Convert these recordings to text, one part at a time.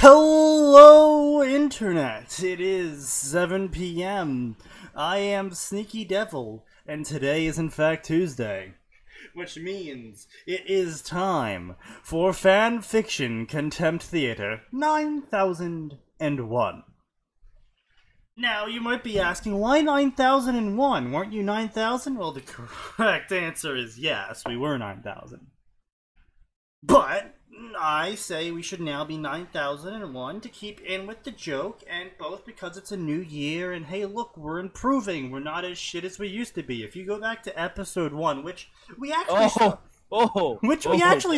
Hello, Internet! It is 7 p.m. I am Sneaky Devil, and today is in fact Tuesday. Which means it is time for Fanfiction Contempt Theater 9001. Now, you might be asking, why 9001? Weren't you 9,000? Well, the correct answer is yes, we were 9,000. But I say we should now be 9001 to keep in with the joke, and both because it's a new year, and hey, look, we're improving. We're not as shit as we used to be. If you go back to episode 1, which we actually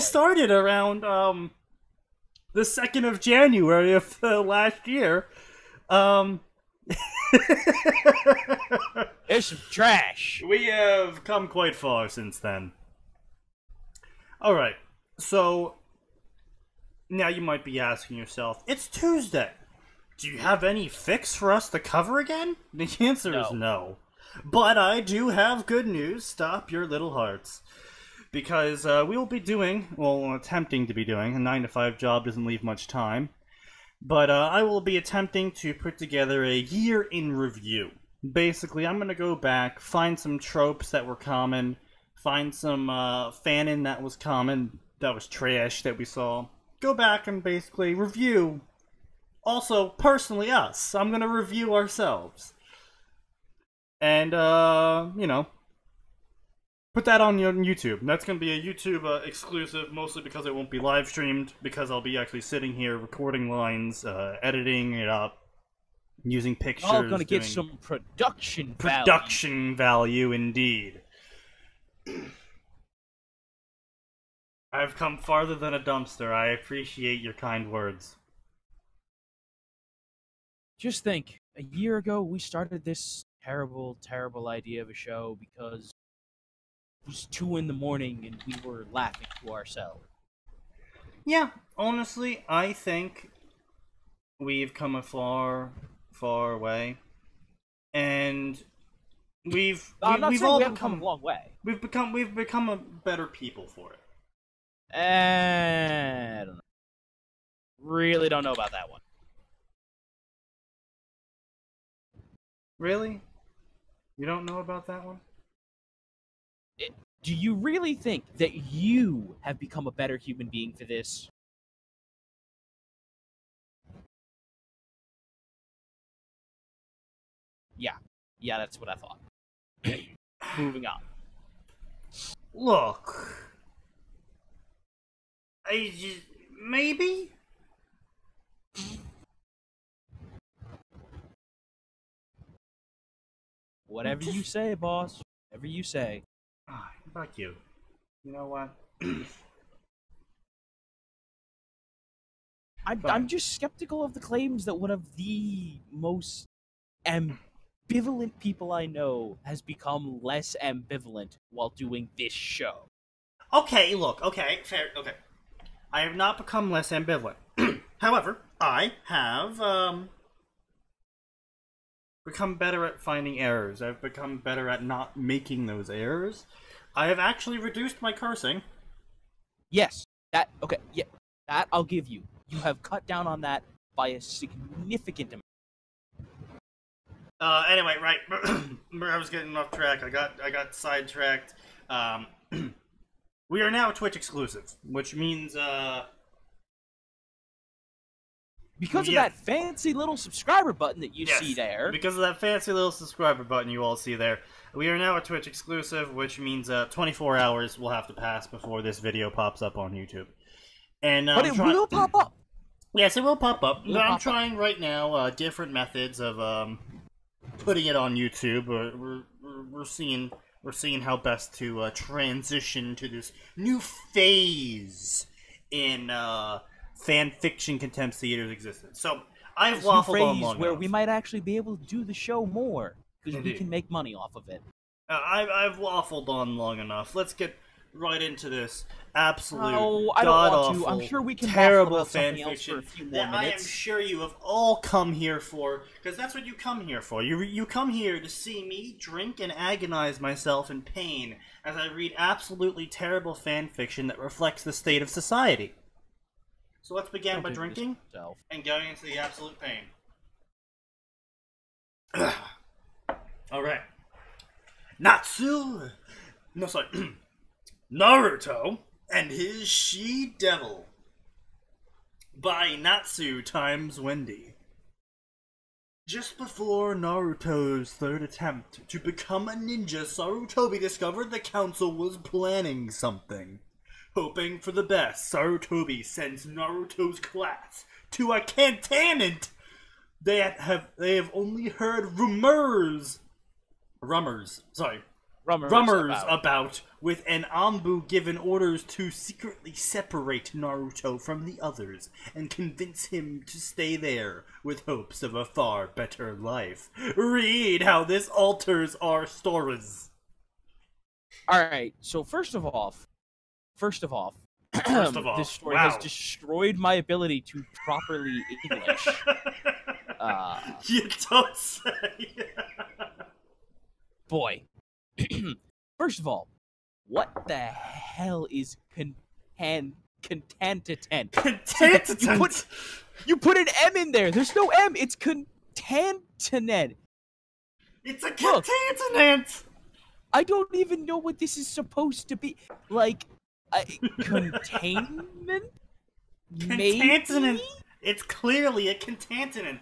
started around the 2nd of January of last year. There's some trash. We have come quite far since then. Alright, so now you might be asking yourself, it's Tuesday. Do you have any fics for us to cover again? The answer is no. But I do have good news. Stop your little hearts. Because we will be doing, well, attempting to be doing, a 9-to-5 job doesn't leave much time. But I will be attempting to put together a year in review. Basically, I'm going to go back, find some tropes that were common, find some fanon that was common, that was trash that we saw. Go back and basically review. Also, personally us. I'm going to review ourselves. And, you know, put that on YouTube. That's going to be a YouTube exclusive, mostly because it won't be live streamed, because I'll be actually sitting here recording lines, editing it up, using pictures. All going to get some production value. Production value, indeed. I've come farther than a dumpster. I appreciate your kind words. Just think, a year ago we started this terrible, terrible idea of a show because it was 2 in the morning and we were laughing to ourselves. Yeah, honestly, I think we've come a far, far way, and we've all come a long way. We've become a better people for it. I don't know. Really don't know about that one. Really? You don't know about that one? Do you really think that you have become a better human being for this? Yeah. Yeah, that's what I thought. Moving on. Look. Maybe? Whatever you say, boss. Whatever you say. Ah, fuck you. You know what? I'm just skeptical of the claims that one of the most ambivalent people I know has become less ambivalent while doing this show. Okay, look, okay, fair, okay. I have not become less ambivalent. However, I have, become better at finding errors. I've become better at not making those errors. I have actually reduced my cursing. Yes, that I'll give you. You have cut down on that by a significant amount. Anyway, right, I was getting off track. I got sidetracked. We are now Twitch exclusive, which means, because of that fancy little subscriber button that you see there. Because of that fancy little subscriber button you all see there. We are now a Twitch exclusive, which means 24 hours will have to pass before this video pops up on YouTube. And but it will pop up. Yes, it will pop up. I'm trying right now different methods of putting it on YouTube. We're seeing how best to transition to this new phase in Fanfiction Contempt Theater's existence. So I've waffled on long where enough. we might actually be able to do the show more because we can make money off of it. I've waffled on long enough. Let's get right into this absolute I don't want to. god-awful, I'm sure we can terrible fanfiction for a few more that minutes. I am sure you have all come here for, because that's what you come here for. You come here to see me drink and agonize myself in pain as I read absolutely terrible fanfiction that reflects the state of society. So let's begin Don't by do this drinking to yourself. and going into the absolute pain. Alright. Naruto and his she-devil by Natsu times Wendy. Just before Naruto's third attempt to become a ninja, Sarutobi discovered the council was planning something. Hoping for the best, Sarutobi sends Naruto's class to a cantonment they have only heard rummers about, with an Anbu given orders to secretly separate Naruto from the others and convince him to stay there with hopes of a far better life. Read how this alters our stories. Alright, so first of all, this story has destroyed my ability to properly English. You don't say. Boy. First of all, what the hell is contentant? Contentant? You put an M in there. There's no M. It's contentant. It's a contentant. I don't even know what this is supposed to be. Like, containment? Contentant. It's clearly a contentant.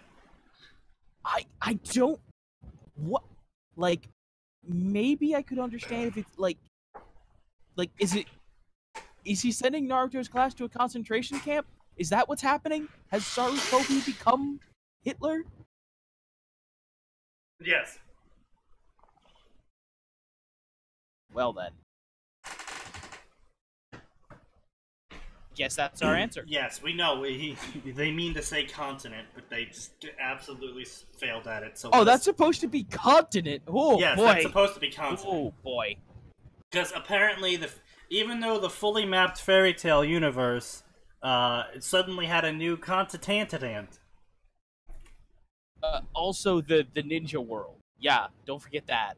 I don't... What? Like, maybe I could understand if it's, like, is he sending Naruto's class to a concentration camp? Is that what's happening? Has Sarutobi become Hitler? Yes. Well then. Guess that's our answer. Yes, we know. They mean to say continent, but they just absolutely failed at it. So that's supposed to be continent. Oh, yes, boy. That's supposed to be continent. Oh, boy. Because apparently, even though the fully mapped fairy tale universe, it suddenly had a new continent. Also, the ninja world. Yeah, don't forget that.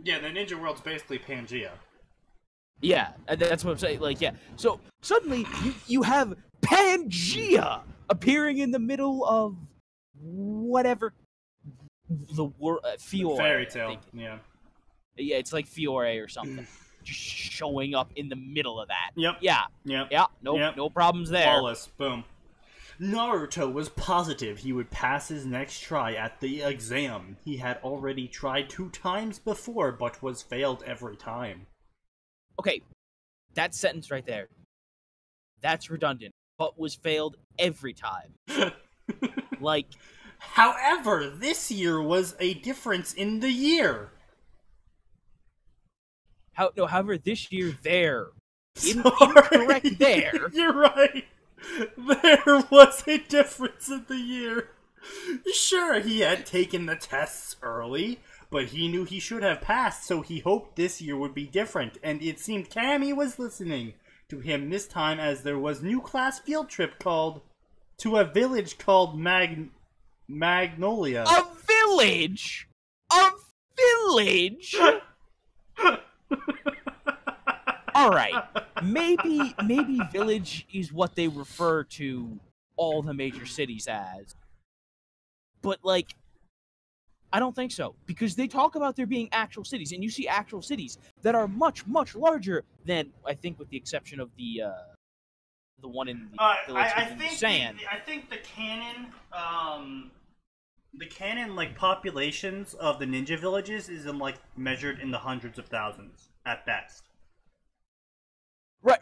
Yeah, the ninja world's basically Pangea. Yeah, that's what I'm saying. Like, yeah. So suddenly you have Pangea appearing in the middle of whatever the Fiore. Fairy tale. Yeah. Yeah, it's like Fiore or something. Just showing up in the middle of that. Yep. Yeah. Yep. Yeah. No problems there. Flawless. Boom. Naruto was positive he would pass his next try at the exam. He had already tried 2 times before, but was failed every time. Okay, that sentence right there, that's redundant, but was failed every time. Like... However, this year was a difference in the year. However, this year, incorrect there. You're right. There was a difference in the year. Sure, he had taken the tests early, but he knew he should have passed, so he hoped this year would be different, and it seemed Cammy was listening to him this time as there was new class field trip to a village called Magnolia. A village? A village? Alright, maybe village is what they refer to all the major cities as. But, like, I don't think so, because they talk about there being actual cities, and you see actual cities that are much, much larger than, I think, with the exception of the one in the village in the sand. I think the canon, like, populations of the ninja villages is, measured in the hundreds of thousands, at best. Right.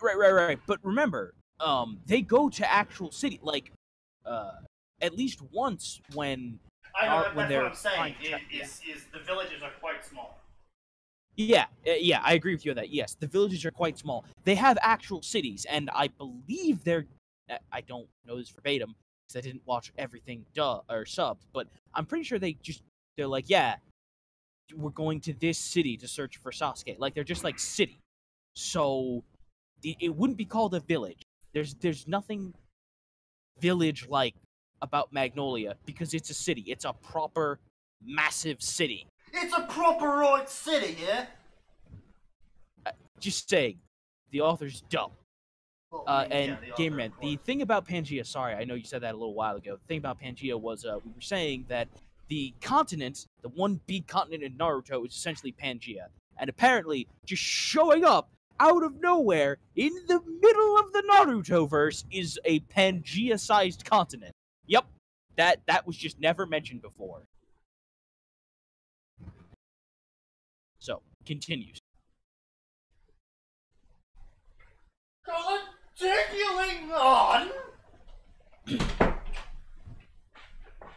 But remember, they go to actual city, like, at least once when... I know, that's what I'm saying, is the villages are quite small. Yeah, I agree with you on that. Yes, the villages are quite small. They have actual cities, and I believe they're... I don't know this verbatim, because I didn't watch everything subbed, but I'm pretty sure they're like, yeah, we're going to this city to search for Sasuke. Like, they're just like city. So, it wouldn't be called a village. There's nothing village-like about Magnolia, because it's a city. It's a proper, massive city. It's a proper city, yeah? Just saying, the author's dumb. And Game Rant, the thing about Pangea, sorry, I know you said that a little while ago. The thing about Pangea was we were saying that the continent, the one big continent in Naruto, is essentially Pangea. And apparently, just showing up out of nowhere in the middle of the Naruto-verse is a Pangea-sized continent. Yep, that was just never mentioned before. So, continues. Continuing on.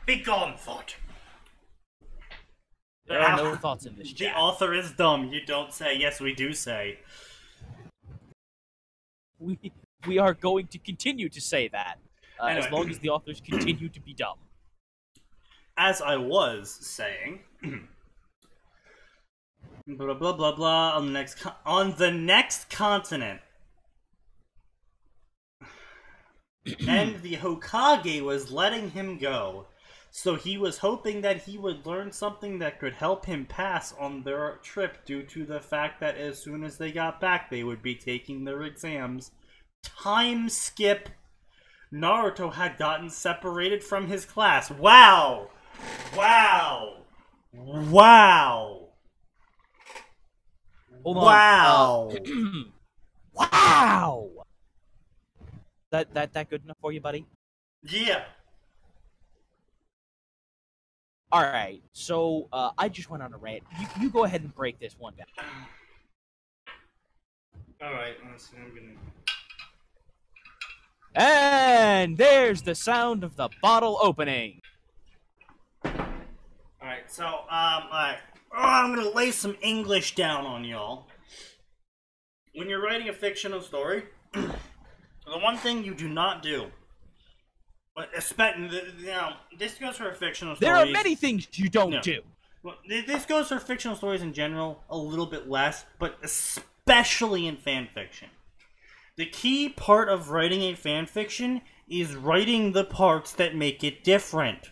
Be gone, thought. There are no thoughts in this chat. The author is dumb. You don't say. Yes, we do say. We are going to continue to say that Anyway. as long as the authors continue to be dumb. As I was saying, blah blah blah blah. On the next continent. And the Hokage was letting him go, so he was hoping that he would learn something that could help him pass on their trip due to the fact that as soon as they got back, they would be taking their exams. Time skip. Naruto had gotten separated from his class. Wow! Wow! Wow! Hold wow! On. Wow! That good enough for you, buddy? Yeah. Alright, so I just went on a rant. You go ahead and break this one down. Alright, let's see, I'm gonna... And there's the sound of the bottle opening. Alright, so, alright. Oh, I'm gonna lay some English down on y'all. When you're writing a fictional story, the one thing you do not do, but this goes for fictional stories. There are many things you don't do. Well, this goes for fictional stories in general, a little bit less, but especially in fan fiction. The key part of writing a fan fiction is writing the parts that make it different.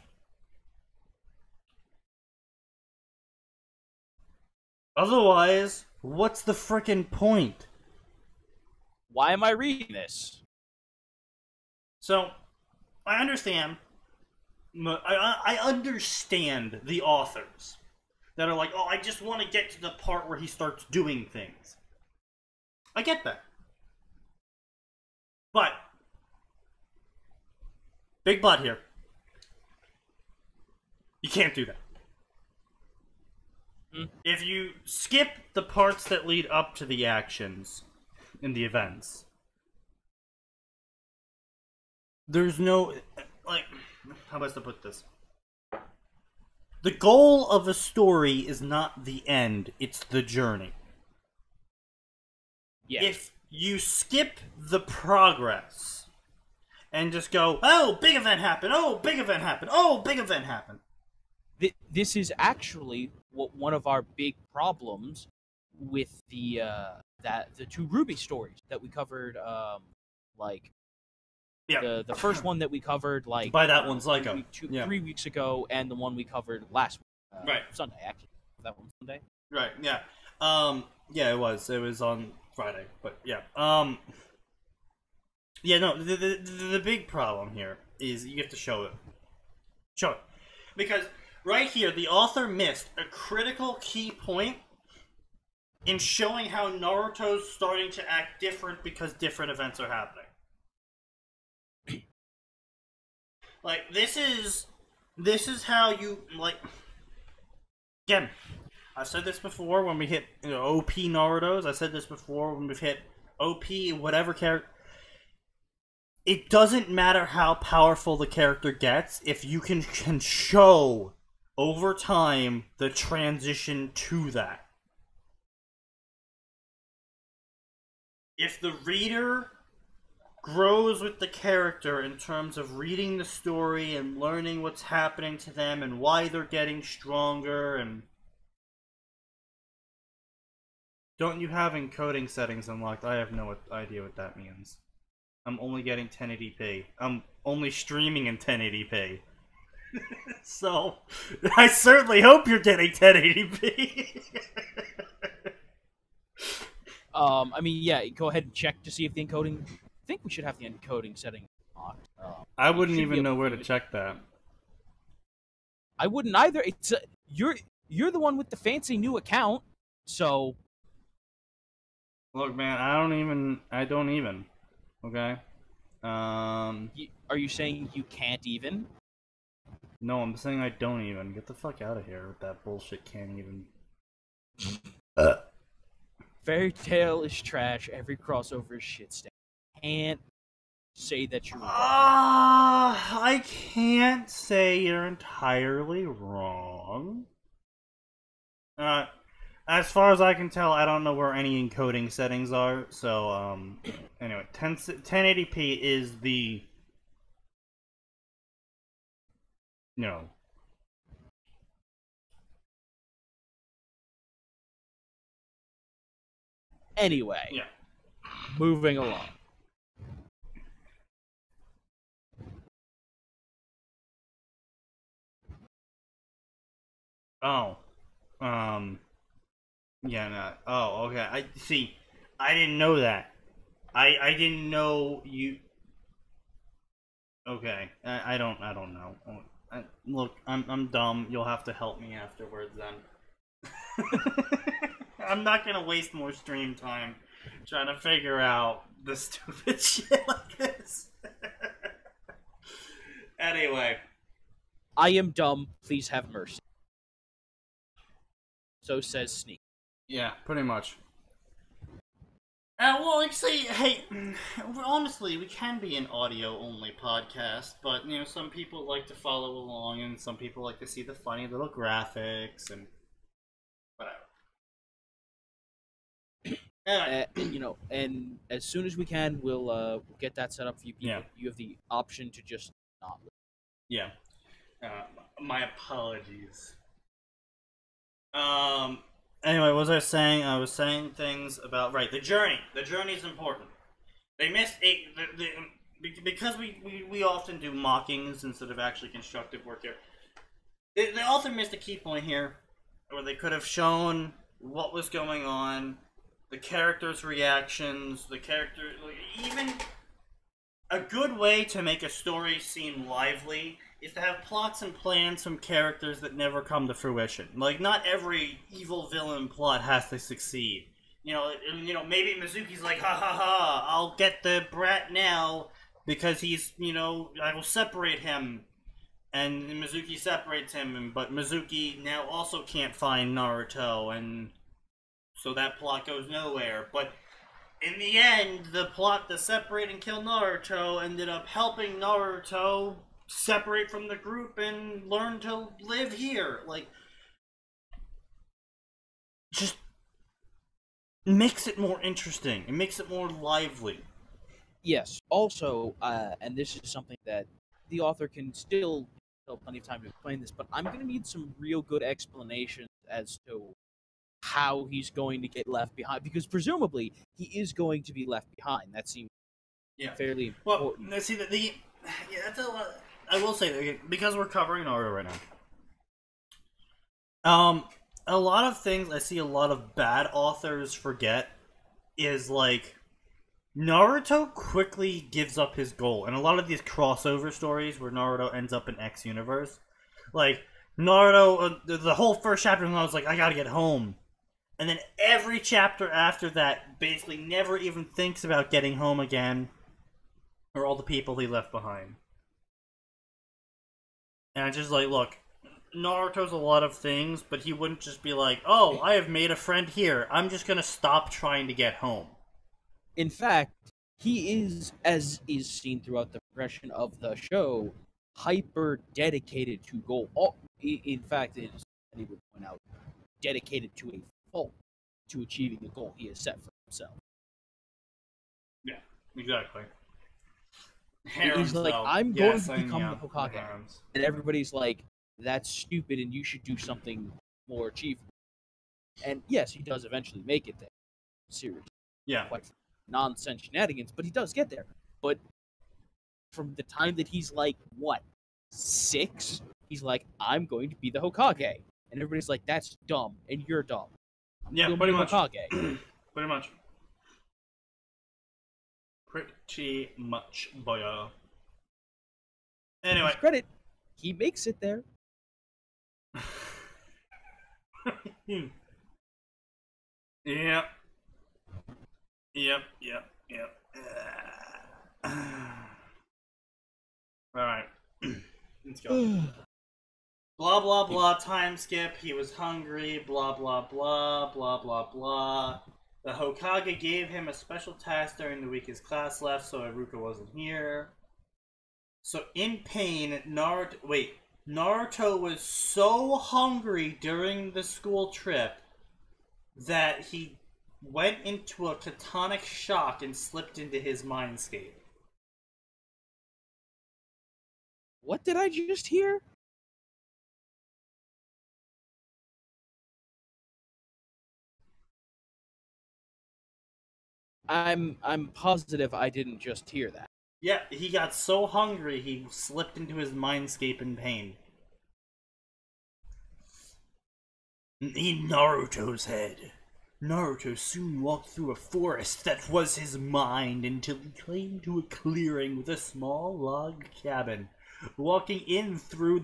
Otherwise, what's the frickin' point? Why am I reading this? So, I understand. I understand the authors that are like, oh, I just want to get to the part where he starts doing things. I get that. But, big but here. You can't do that. If you skip the parts that lead up to the actions in the events, there's no, like, how best to put this? The goal of a story is not the end, it's the journey. Yeah. If you skip the progress and just go, oh, big event happened, oh, big event happened, oh, big event happened. This is actually one of our big problems with the two Ruby stories that we covered, the first one that we covered, like, by that one's like 3 weeks ago, and the one we covered last right. Sunday, actually. That one Sunday? Right, yeah. Yeah, it was. It was on Friday, but yeah. Yeah, no, the big problem here is you have to show it. Show it. Because right here, the author missed a critical key point in showing how Naruto's starting to act different because different events are happening. Like, this is how you, like, again, I've said this before when we hit, OP Naruto's, I said this before when we've hit OP, whatever character. It doesn't matter how powerful the character gets if you can show over time the transition to that. If the reader grows with the character in terms of reading the story and learning what's happening to them and why they're getting stronger and... Don't you have encoding settings unlocked? I have no idea what that means. I'm only getting 1080p. I'm only streaming in 1080p. So, I certainly hope you're getting 1080p. I mean, yeah, go ahead and check to see if the encoding think we should have the encoding setting locked. I wouldn't even know where to check that. I wouldn't either. It's you're the one with the fancy new account, so. Look, man, I don't even. Okay. Are you saying you can't even? No, I'm saying I don't even. Get the fuck out of here with that bullshit. Can't even. Fairy Tail is trash. Every crossover is shit stain. Can't say that you're wrong. I can't say you're entirely wrong. As far as I can tell, I don't know where any encoding settings are. So, anyway, 1080p is the, Anyway, yeah. Moving along. Oh, yeah, no. Oh, okay. I see. I didn't know that. I didn't know you. Okay, I don't know. Look, I'm dumb. You'll have to help me afterwards then. I'm not gonna waste more stream time trying to figure out the stupid shit like this. Anyway. I am dumb. Please have mercy. So says Sneak. Yeah, pretty much. Well, like, say, hey, honestly, we can be an audio-only podcast, but, some people like to follow along, and some people like to see the funny little graphics, and whatever. And as soon as we can, we'll get that set up for you people. Yeah. You have the option to just not listen. Yeah. My apologies. Anyway, what was I saying? I was saying things about, right, the journey. The journey's important. They missed because we often do mockings instead of actually constructive work here. The author missed a key point here, where they could have shown what was going on, the characters' reactions, even a good way to make a story seem lively is to have plots and plans from characters that never come to fruition. Like, not every evil villain plot has to succeed. Maybe Mizuki's like, ha ha ha, I'll get the brat now because he's, I will separate him. And Mizuki separates him, but Mizuki now also can't find Naruto, and so that plot goes nowhere. But in the end, the plot to separate and kill Naruto ended up helping Naruto separate from the group and learn to live here. Like, just makes it more interesting. It makes it more lively. Yes. Also, and this is something that the author can still have plenty of time to explain this, but I'm going to need some real good explanations as to how he's going to get left behind, because presumably he is going to be left behind. That seems fairly important. Well, see, that's a lot. I will say that because we're covering Naruto right now. A lot of things I see a lot of bad authors forget is, like, Naruto quickly gives up his goal. And a lot of these crossover stories where Naruto ends up in X universe, like, Naruto, the whole first chapter, I was like, I gotta get home. And then every chapter after that basically never even thinks about getting home again, or all the people he left behind. And it's just like, look, Naruto's a lot of things, but he wouldn't just be like, oh, I have made a friend here, I'm just gonna stop trying to get home. In fact, he is, as is seen throughout the progression of the show, hyper dedicated to goal. In fact, it is, and he would point out, dedicated to a fault to achieving the goal he has set for himself. Yeah, exactly. He's like, I'm going to become the Hokage. And everybody's like, that's stupid and you should do something more achievable. And yes, he does eventually make it there. Seriously. Yeah. Quite nonsense shenanigans, but he does get there. But from the time that he's like, 6? He's like, I'm going to be the Hokage. And everybody's like, that's dumb, and you're dumb. Yeah, pretty much. Hokage. Pretty much. Pretty much, boyo. Anyway. To his credit, he makes it there. Yep. Alright. Let's go. Blah blah blah, time skip, he was hungry, blah blah blah, blah blah blah. The Hokage gave him a special task during the week his class left, so Iruka wasn't here. So in pain, Naruto was so hungry during the school trip that he went into a catonic shock and slipped into his mindscape. What did I just hear? I'm positive I didn't just hear that. Yeah, he got so hungry he slipped into his mindscape in pain. In Naruto's head, Naruto soon walked through a forest that was his mind until he came to a clearing with a small log cabin. Walking in through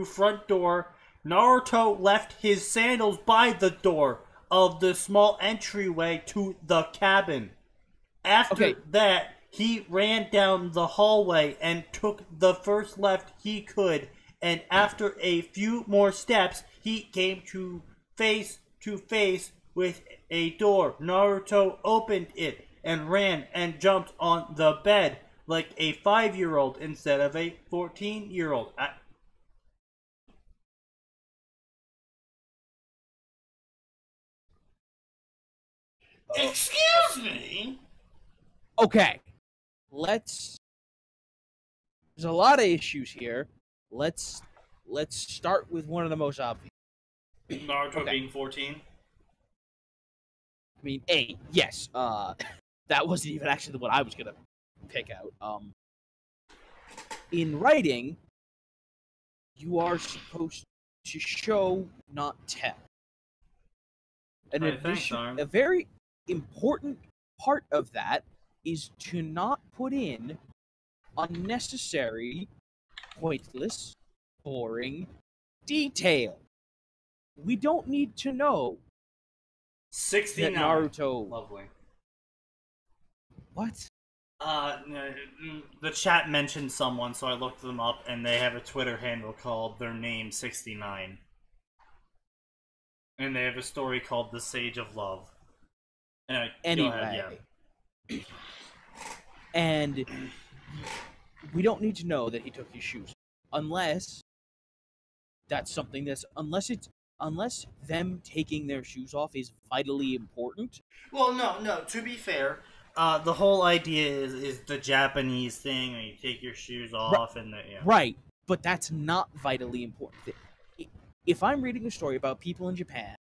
front door, Naruto left his sandals by the door of the small entryway to the cabin. After that, he ran down the hallway and took the first left he could, and after a few more steps, he came to face with a door. Naruto opened it and ran and jumped on the bed like a 5-year-old instead of a 14-year-old. Excuse me? Okay. There's a lot of issues here. Let's start with one of the most obvious. Naruto being 14? I mean, yes. That wasn't even actually what I was gonna pick out. In writing, you are supposed to show, not tell. And a very important part of that is to not put in unnecessary, pointless, boring detail. We don't need to know 69. that Naruto. Lovely. What? The chat mentioned someone, so I looked them up, and they have a Twitter handle called their name 69. And they have a story called The Sage of Love. Anyway. Go ahead, yeah. And we don't need to know that he took his shoes, unless that's something unless them taking their shoes off is vitally important. Well, no. To be fair, the whole idea is the Japanese thing, when you take your shoes off and Right, but that's not vitally important. If I'm reading a story about people in Japan,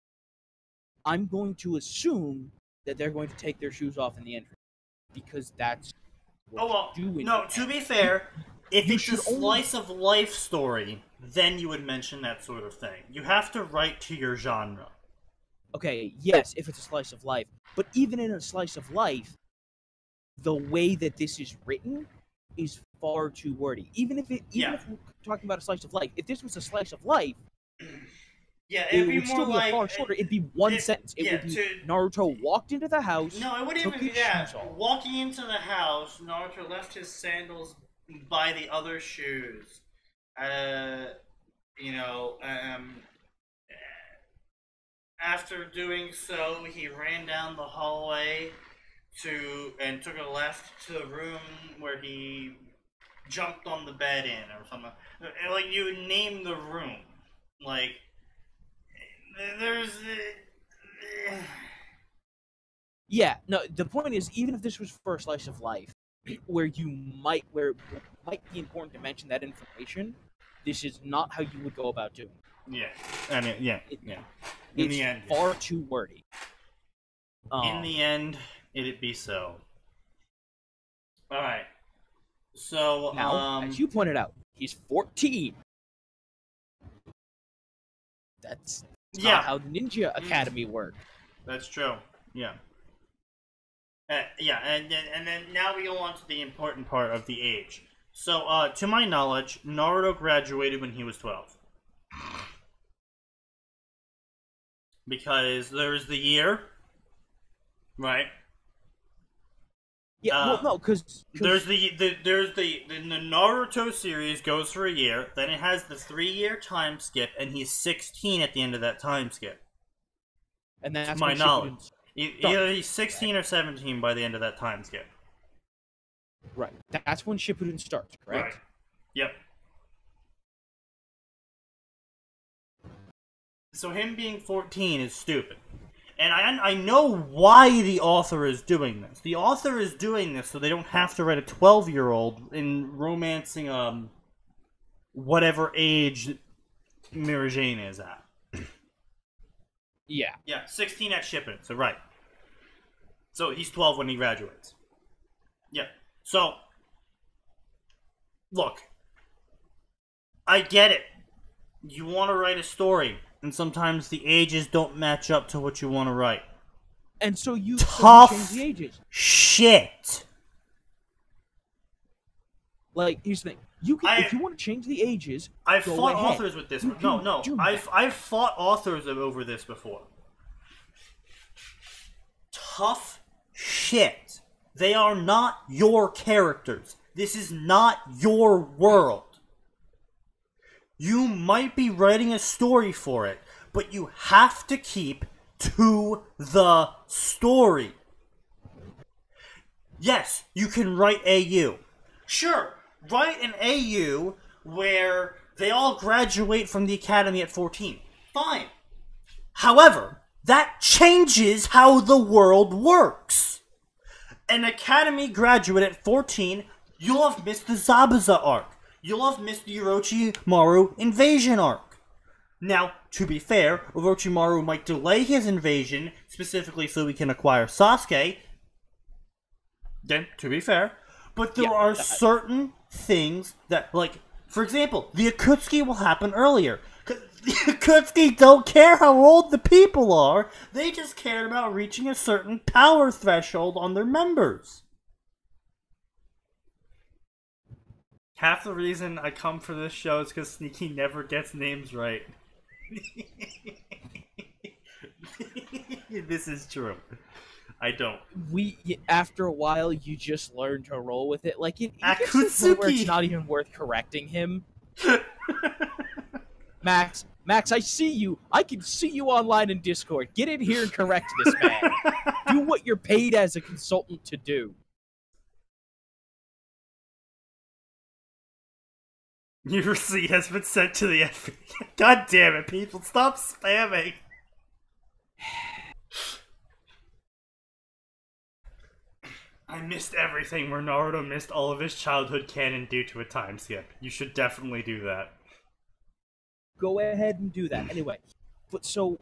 I'm going to assume that they're going to take their shoes off in the entrance, because that's what you do in Japan. To be fair, if it's a slice of life story, then you would mention that sort of thing. You have to write to your genre. Okay, yes, if it's a slice of life. But even in a slice of life, the way that this is written is far too wordy. Even if we're talking about a slice of life, if this was a slice of life, it would still be far shorter. It'd be one sentence. It would be Naruto walked into the house. No, it wouldn't even be that. Walking into the house, Naruto left his sandals by the other shoes. After doing so, he ran down the hallway and took a left to the room where he jumped on the bed in, or something. Like, you would name the room. Like, there's... Yeah, no, the point is, even if this was for a slice of life, where it might be important to mention that information, this is not how you would go about doing it. Yeah, I mean, yeah. In the end, far too wordy. In the end, it'd be so. Alright. So, now, as you pointed out, he's 14. That's not how the Ninja Academy works. That's true. Yeah. Yeah, and then now we go on to the important part of the age. So, to my knowledge, Naruto graduated when he was 12. Because there's the year, right? Yeah, well, no, because there's the Naruto series goes for a year, then it has the 3-year time skip, and he's 16 at the end of that time skip. And that's to my knowledge. Starts. Either he's 16 or 17 by the end of that time skip. Right. That's when Shippuden starts, correct? Right. Yep. So him being 14 is stupid. And I know why the author is doing this. The author is doing this so they don't have to write a 12-year-old in romancing whatever age Mira Jane is at. Yeah. Yeah, 16 at Shippuden, so right. So he's 12 when he graduates. Yeah. So, look. I get it. You want to write a story, and sometimes the ages don't match up to what you want to write. And so you Tough change the ages. Shit. Like, here's the thing. You can, if you want to change the ages, I've go fought ahead. authors with this. No. I've fought authors over this before. Tough shit. They are not your characters. This is not your world. You might be writing a story for it, but you have to keep to the story. Yes, you can write AU. Sure, write an AU where they all graduate from the academy at 14. Fine. However, that changes how the world works. An academy graduate at 14, you'll have missed the Zabuza arc. You'll have missed the Orochimaru invasion arc. Now, to be fair, Orochimaru might delay his invasion, specifically so we can acquire Sasuke. Then, to be fair. But there are certain things that, like, for example, the Akutsuki will happen earlier. The Akutsuki don't care how old the people are. They just cared about reaching a certain power threshold on their members. Half the reason I come for this show is because Sneaky never gets names right. This is true. I don't. After a while, you just learn to roll with it. Like, it gets to the point where it's not even worth correcting him. Max, I see you. I can see you online in Discord. Get in here and correct this man. Do what you're paid as a consultant to do. Your receipt has been sent to the FBI. God damn it, people. Stop spamming. I missed everything where Naruto missed all of his childhood canon due to a time skip. You should definitely do that. Go ahead and do that. Anyway, but so...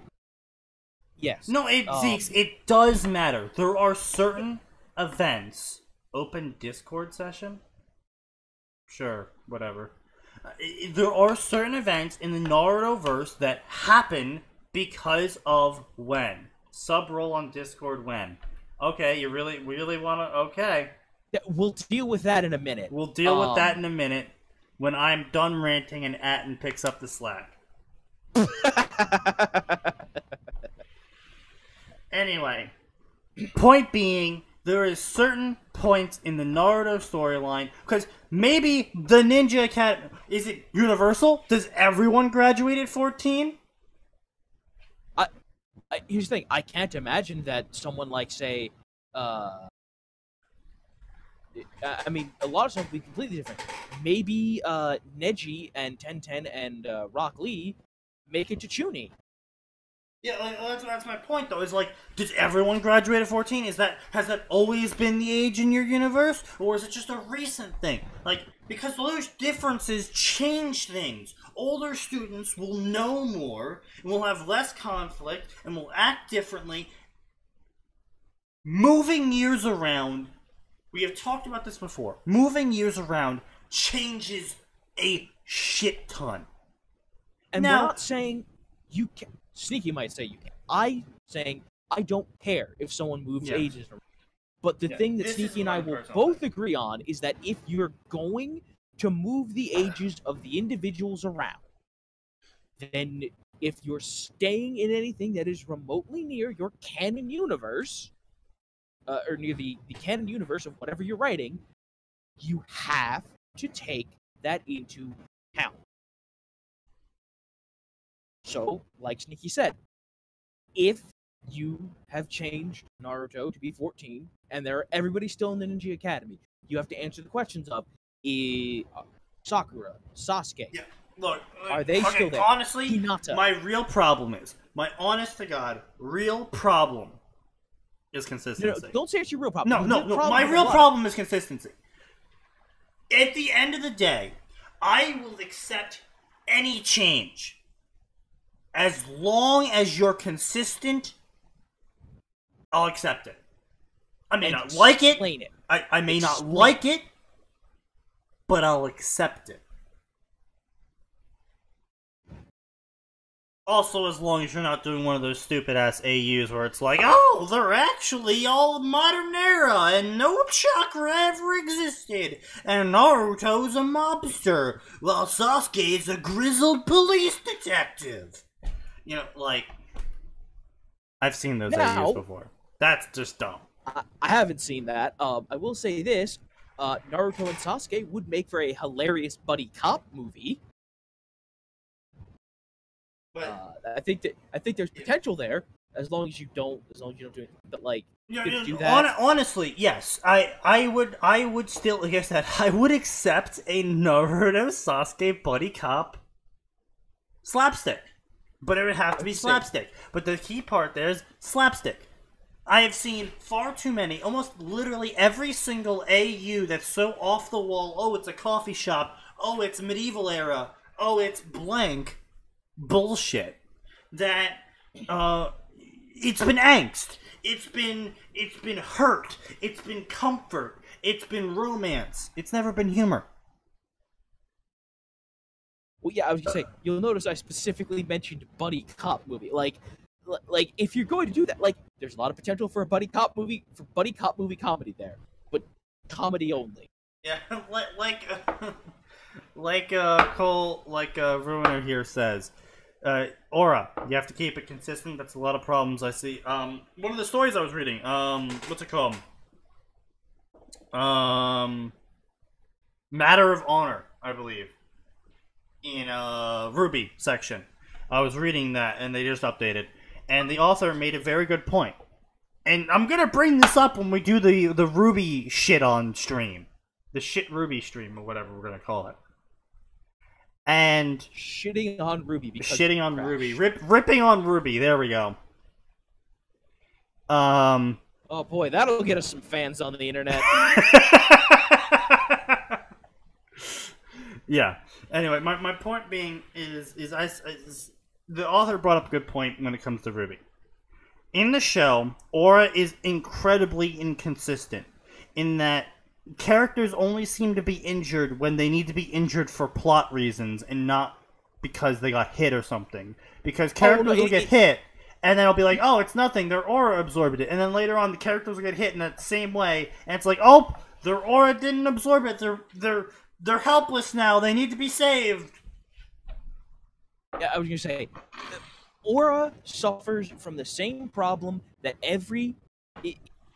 Yes. No, it does matter. There are certain events. Open Discord session? Sure, whatever. There are certain events in the Naruto-verse that happen because of when. Sub-roll on Discord when. Okay, you really want to... Okay. We'll deal with that in a minute. We'll deal with that in a minute when I'm done ranting and Atin picks up the slack. Anyway, point being... There is certain points in the Naruto storyline, because maybe the Ninja Academy... Is it universal? Does everyone graduate at 14? Here's the thing. I can't imagine that someone like, say... I mean, a lot of stuff would be completely different. Maybe Neji and Tenten and Rock Lee make it to Chunin. Yeah, that's my point, though, is like, does everyone graduate at 14? Has that always been the age in your universe? Or is it just a recent thing? Like, because those differences change things. Older students will know more, and will have less conflict, and will act differently. Moving years around, we have talked about this before, moving years around changes a shit ton. And now, we're not saying you can... Sneaky might say you can. I'm saying I don't care if someone moves ages around. But the Yeah, thing that this is Sneaky and I my will personal both thing. agree on is that if you're going to move the ages of the individuals around, then if you're staying in anything that is remotely near your canon universe, or near the canon universe of whatever you're writing, you have to take that into account. So, like Sneaky said, if you have changed Naruto to be 14 and everybody's still in the Ninja Academy, you have to answer the questions of Sakura, Sasuke. Yeah, look, Are they still there? Honestly, Hinata. my honest to God, real problem is consistency. No, don't say it's your real problem. No. My real problem is consistency. At the end of the day, I will accept any change as long as you're consistent. I'll accept it. I may not like it. I may not like it, but I'll accept it. Also, as long as you're not doing one of those stupid-ass AUs where it's like, oh, they're actually all modern era, and no chakra ever existed, and Naruto's a mobster, while Sasuke is a grizzled police detective. You know, like, I've seen those AUs before. That's just dumb. I haven't seen that. I will say this, Naruto and Sasuke would make for a hilarious buddy cop movie. But I think there's potential there as long as you don't do anything. But like, do that. Honestly, yes, I would still, like I said, I would accept a Naruto Sasuke buddy cop slapstick, but it would have to be slapstick. But the key part there is slapstick. I have seen far too many, almost literally every single AU that's so off the wall. Oh, it's a coffee shop. Oh, it's medieval era. Oh, it's blank. Bullshit that it's been angst, it's been hurt, it's been comfort, it's been romance, it's never been humor. Well, yeah, I was gonna say, you'll notice I specifically mentioned buddy cop movie. Like if you're going to do that, like, there's a lot of potential for a buddy cop movie comedy there, but comedy only. Yeah, like Ruiner here says, aura, you have to keep it consistent. That's a lot of problems I see. One of the stories I was reading, what's it called? Matter of Honor, I believe, in Ruby section. I was reading that, and they just updated, and the author made a very good point. And I'm gonna bring this up when we do the Ruby shit on stream. The shit Ruby stream, or whatever we're gonna call it. And shitting on Ruby. Ripping on Ruby. There we go. Oh boy, that'll get us some fans on the internet. Yeah. Anyway, my point being is the author brought up a good point when it comes to Ruby. In the show, Aura is incredibly inconsistent in that characters only seem to be injured when they need to be injured for plot reasons and not because they got hit or something. Because characters will get hit, and then it'll be like, oh, it's nothing, their aura absorbed it. And then later on, the characters will get hit in that same way, and it's like, oh, their aura didn't absorb it, they're helpless now, they need to be saved. Yeah, I was gonna say, Aura suffers from the same problem that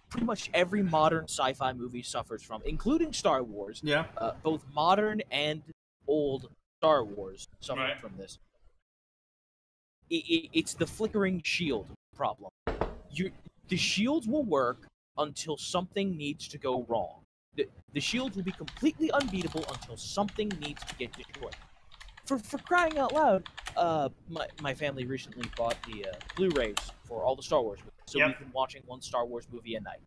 pretty much every modern sci-fi movie suffers from, including Star Wars. Yeah. Both modern and old Star Wars suffer from this. It's the flickering shield problem. The shields will work until something needs to go wrong. The shields will be completely unbeatable until something needs to get destroyed. For crying out loud, my family recently bought the Blu-rays for all the Star Wars movies, so we've been watching one Star Wars movie a night.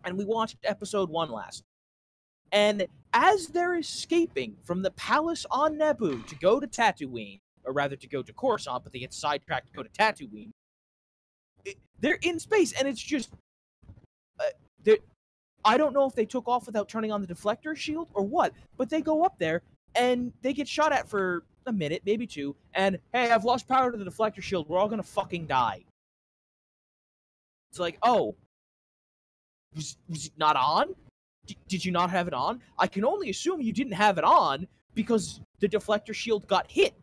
And we watched episode 1 last. And as they're escaping from the palace on Naboo to go to Tatooine, or rather to go to Coruscant, but they get sidetracked to go to Tatooine, they're in space, and it's just... I don't know if they took off without turning on the deflector shield or what, but they go up there, and they get shot at for a minute, maybe 2, and, hey, I've lost power to the deflector shield, we're all gonna fucking die. It's like, oh, Was it not on? Did you not have it on? I can only assume you didn't have it on because the deflector shield got hit,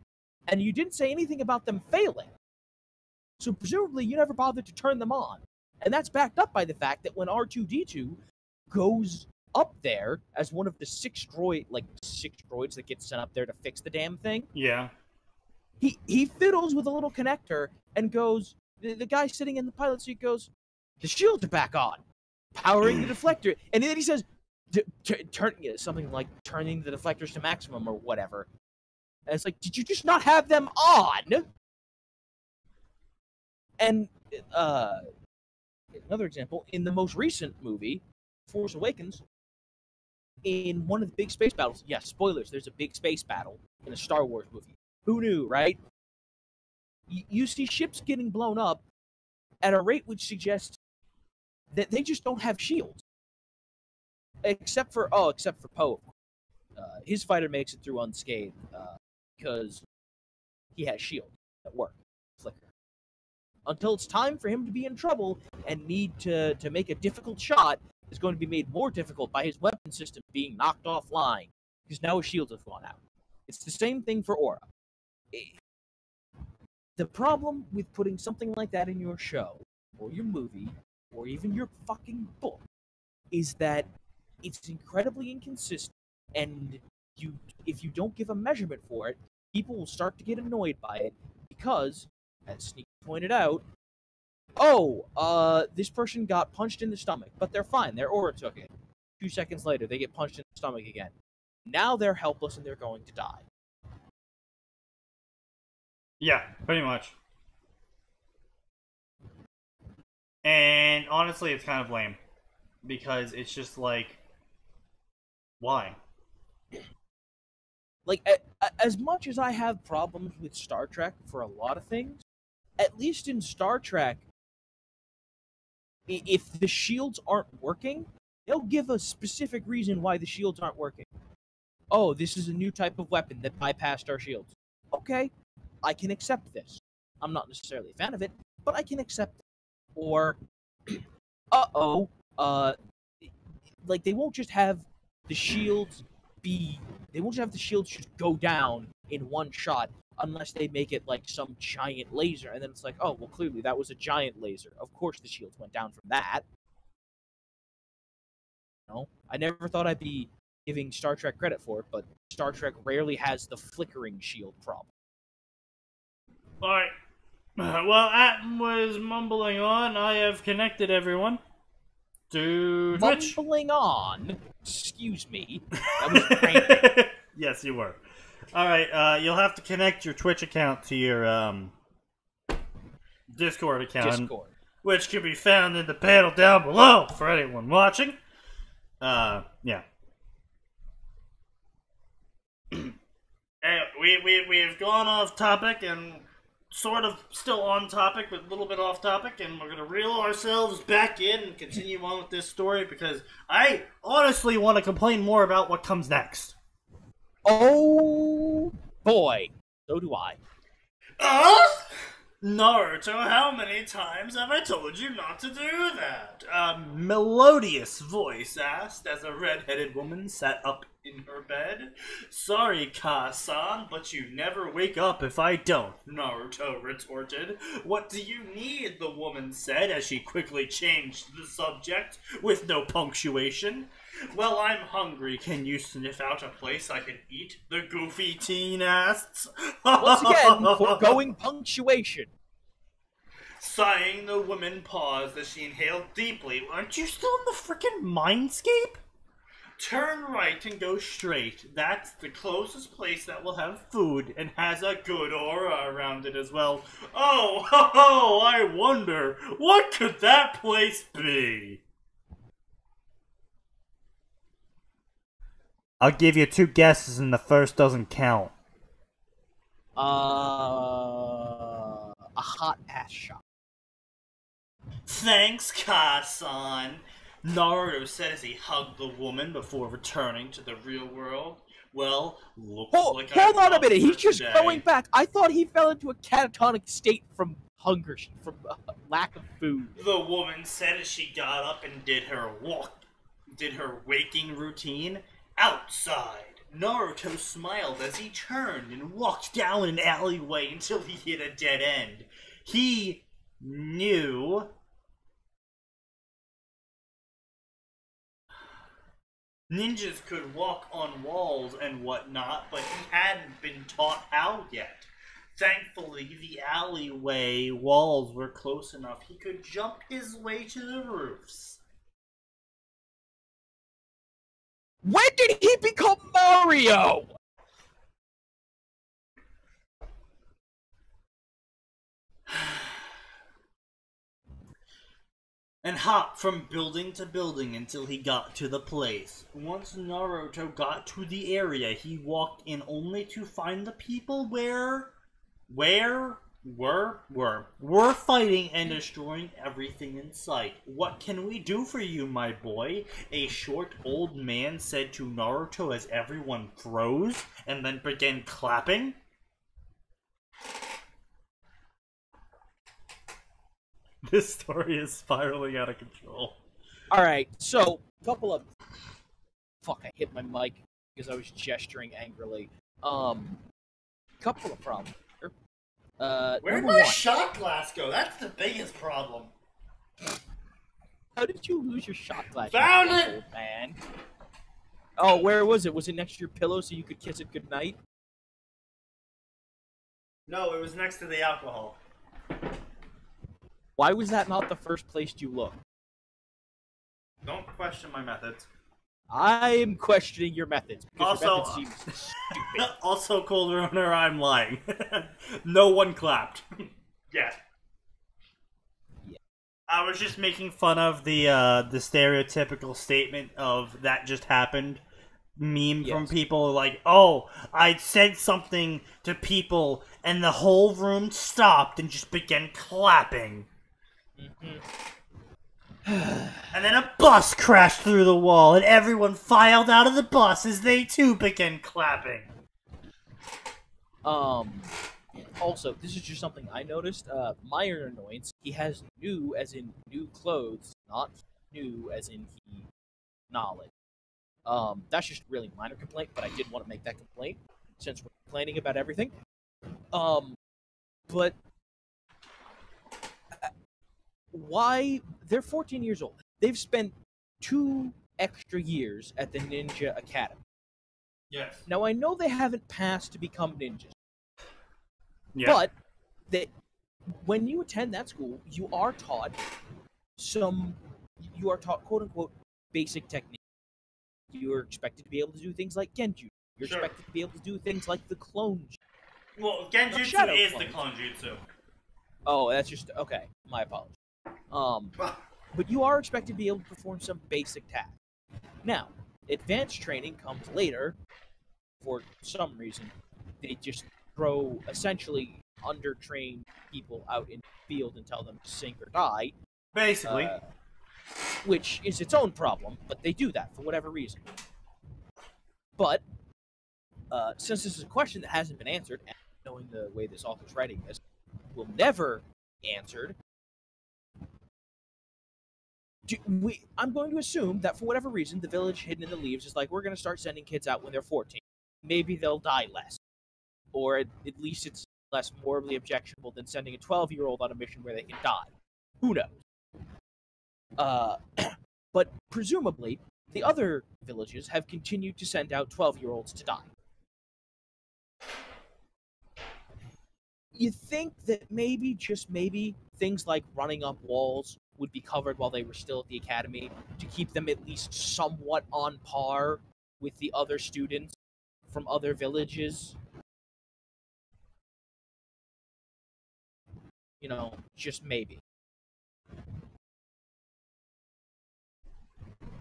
and you didn't say anything about them failing. So presumably you never bothered to turn them on. And that's backed up by the fact that when R2-D2 goes up there as one of the six droids that get sent up there to fix the damn thing. Yeah. He fiddles with a little connector and goes, the guy sitting in the pilot seat goes, the shields are back on, powering the deflector. And then he says, something like turning the deflectors to maximum or whatever. And it's like, did you just not have them on? And another example, in the most recent movie, Force Awakens, in one of the big space battles, spoilers, there's a big space battle in a Star Wars movie. Who knew, right? You see ships getting blown up at a rate which suggests that they just don't have shields. Except for Poe. His fighter makes it through unscathed because he has shield that work. Flicker. Until it's time for him to be in trouble and need to make a difficult shot is going to be made more difficult by his weapon system being knocked offline because now his shields have gone out. It's the same thing for Aura. The problem with putting something like that in your show, or your movie, or even your fucking book, is that it's incredibly inconsistent, and if you don't give a measurement for it, people will start to get annoyed by it, because, as Sneaky pointed out, this person got punched in the stomach, but they're fine, their aura took it. 2 seconds later, they get punched in the stomach again. Now they're helpless and they're going to die. Yeah, pretty much. And honestly, it's kind of lame. Because it's just like, why? Like, as much as I have problems with Star Trek for a lot of things, at least in Star Trek, if the shields aren't working, they'll give a specific reason why the shields aren't working. Oh, this is a new type of weapon that bypassed our shields. Okay, I can accept this. I'm not necessarily a fan of it, but I can accept it. Or, like, they won't just have the shields just go down in one shot unless they make it like some giant laser. And then it's like, oh, well, clearly that was a giant laser. Of course the shields went down from that. No, I never thought I'd be giving Star Trek credit for it, but Star Trek rarely has the flickering shield problem. Alright. While Atin was mumbling on, I have connected everyone to Twitch. Mumbling on? Excuse me. That was cranky. Yes, you were. Alright, you'll have to connect your Twitch account to your Discord account. Which can be found in the panel down below for anyone watching. Yeah. We've gone off topic and sort of still on topic, but a little bit off topic, and we're going to reel ourselves back in and continue on with this story because I honestly want to complain more about what comes next. Oh, boy. So do I. Naruto, how many times have I told you not to do that? A melodious voice asked as a red-headed woman sat up in her bed. Sorry, Ka-san, but you never wake up if I don't, Naruto retorted. What do you need, the woman said as she quickly changed the subject with no punctuation. Well, I'm hungry. Can you sniff out a place I can eat? The goofy teen asks. Once again, foregoing punctuation. Sighing, the woman paused as she inhaled deeply. Aren't you still in the frickin' mindscape? Turn right and go straight. That's the closest place that will have food and has a good aura around it as well. Oh, ho, ho, I wonder, what could that place be? I'll give you 2 guesses and the first doesn't count. A hot ass shop. Thanks, Ka-san, Naruto said as he hugged the woman before returning to the real world. Well, looks like hold on a minute, he's just going back. I thought he fell into a catatonic state from from lack of food. The woman said as she got up and did her waking routine outside. Naruto smiled as he turned and walked down an alleyway until he hit a dead end. He knew ninjas could walk on walls and whatnot, but he hadn't been taught how yet. Thankfully, the alleyway walls were close enough he could jump his way to the roofs. When did he become Mario? And hopped from building to building until he got to the place. Once Naruto got to the area, he walked in only to find the people were fighting and destroying everything in sight. What can we do for you, my boy? A short old man said to Naruto as everyone froze and then began clapping. This story is spiraling out of control. Alright, so, couple of... Fuck, I hit my mic because I was gesturing angrily. Couple of problems here. Where'd my shot glass go? That's the biggest problem. How did you lose your shot glass? Found it! Old man? Oh, where was it? Was it next to your pillow so you could kiss it goodnight? No, it was next to the alcohol. Why was that not the first place you looked? Don't question my methods. I'm questioning your methods, because your Also, methods seem stupid. Also, Cold Runner, I'm lying. No one clapped. Yeah. I was just making fun of the stereotypical statement of "that just happened" meme from people like, "Oh, I said something to people and the whole room stopped and just began clapping." And then a bus crashed through the wall and everyone filed out of the bus as they too began clapping. Also, this is just something I noticed. Minor annoyance. He has new as in new clothes, not new as in he knowledge. That's just a really minor complaint, but I did want to make that complaint since we're complaining about everything. But why? They're 14 years old. They've spent 2 extra years at the Ninja Academy. Yes. Now, I know they haven't passed to become ninjas. Yeah. But when you attend that school, you are taught quote unquote basic technique. You are expected to be able to do things like Genjutsu. You're expected to be able to do things like the clone. Well, Genjutsu is the clone jutsu. Oh, that's just okay. My apologies. But you are expected to be able to perform some basic tasks. Now, advanced training comes later. For some reason, they just throw essentially undertrained people out in the field and tell them to sink or die. Basically. Which is its own problem, but they do that for whatever reason. But, since this is a question that hasn't been answered, and knowing the way this author's writing this, will never be answered, I'm going to assume that for whatever reason, the village hidden in the leaves is like, we're going to start sending kids out when they're 14. Maybe they'll die less. Or at least it's less morally objectionable than sending a 12-year-old on a mission where they can die. Who knows? But presumably, the other villages have continued to send out 12-year-olds to die. You think that maybe, just maybe, things like running up walls would be covered while they were still at the academy to keep them at least somewhat on par with the other students from other villages? You know, just maybe.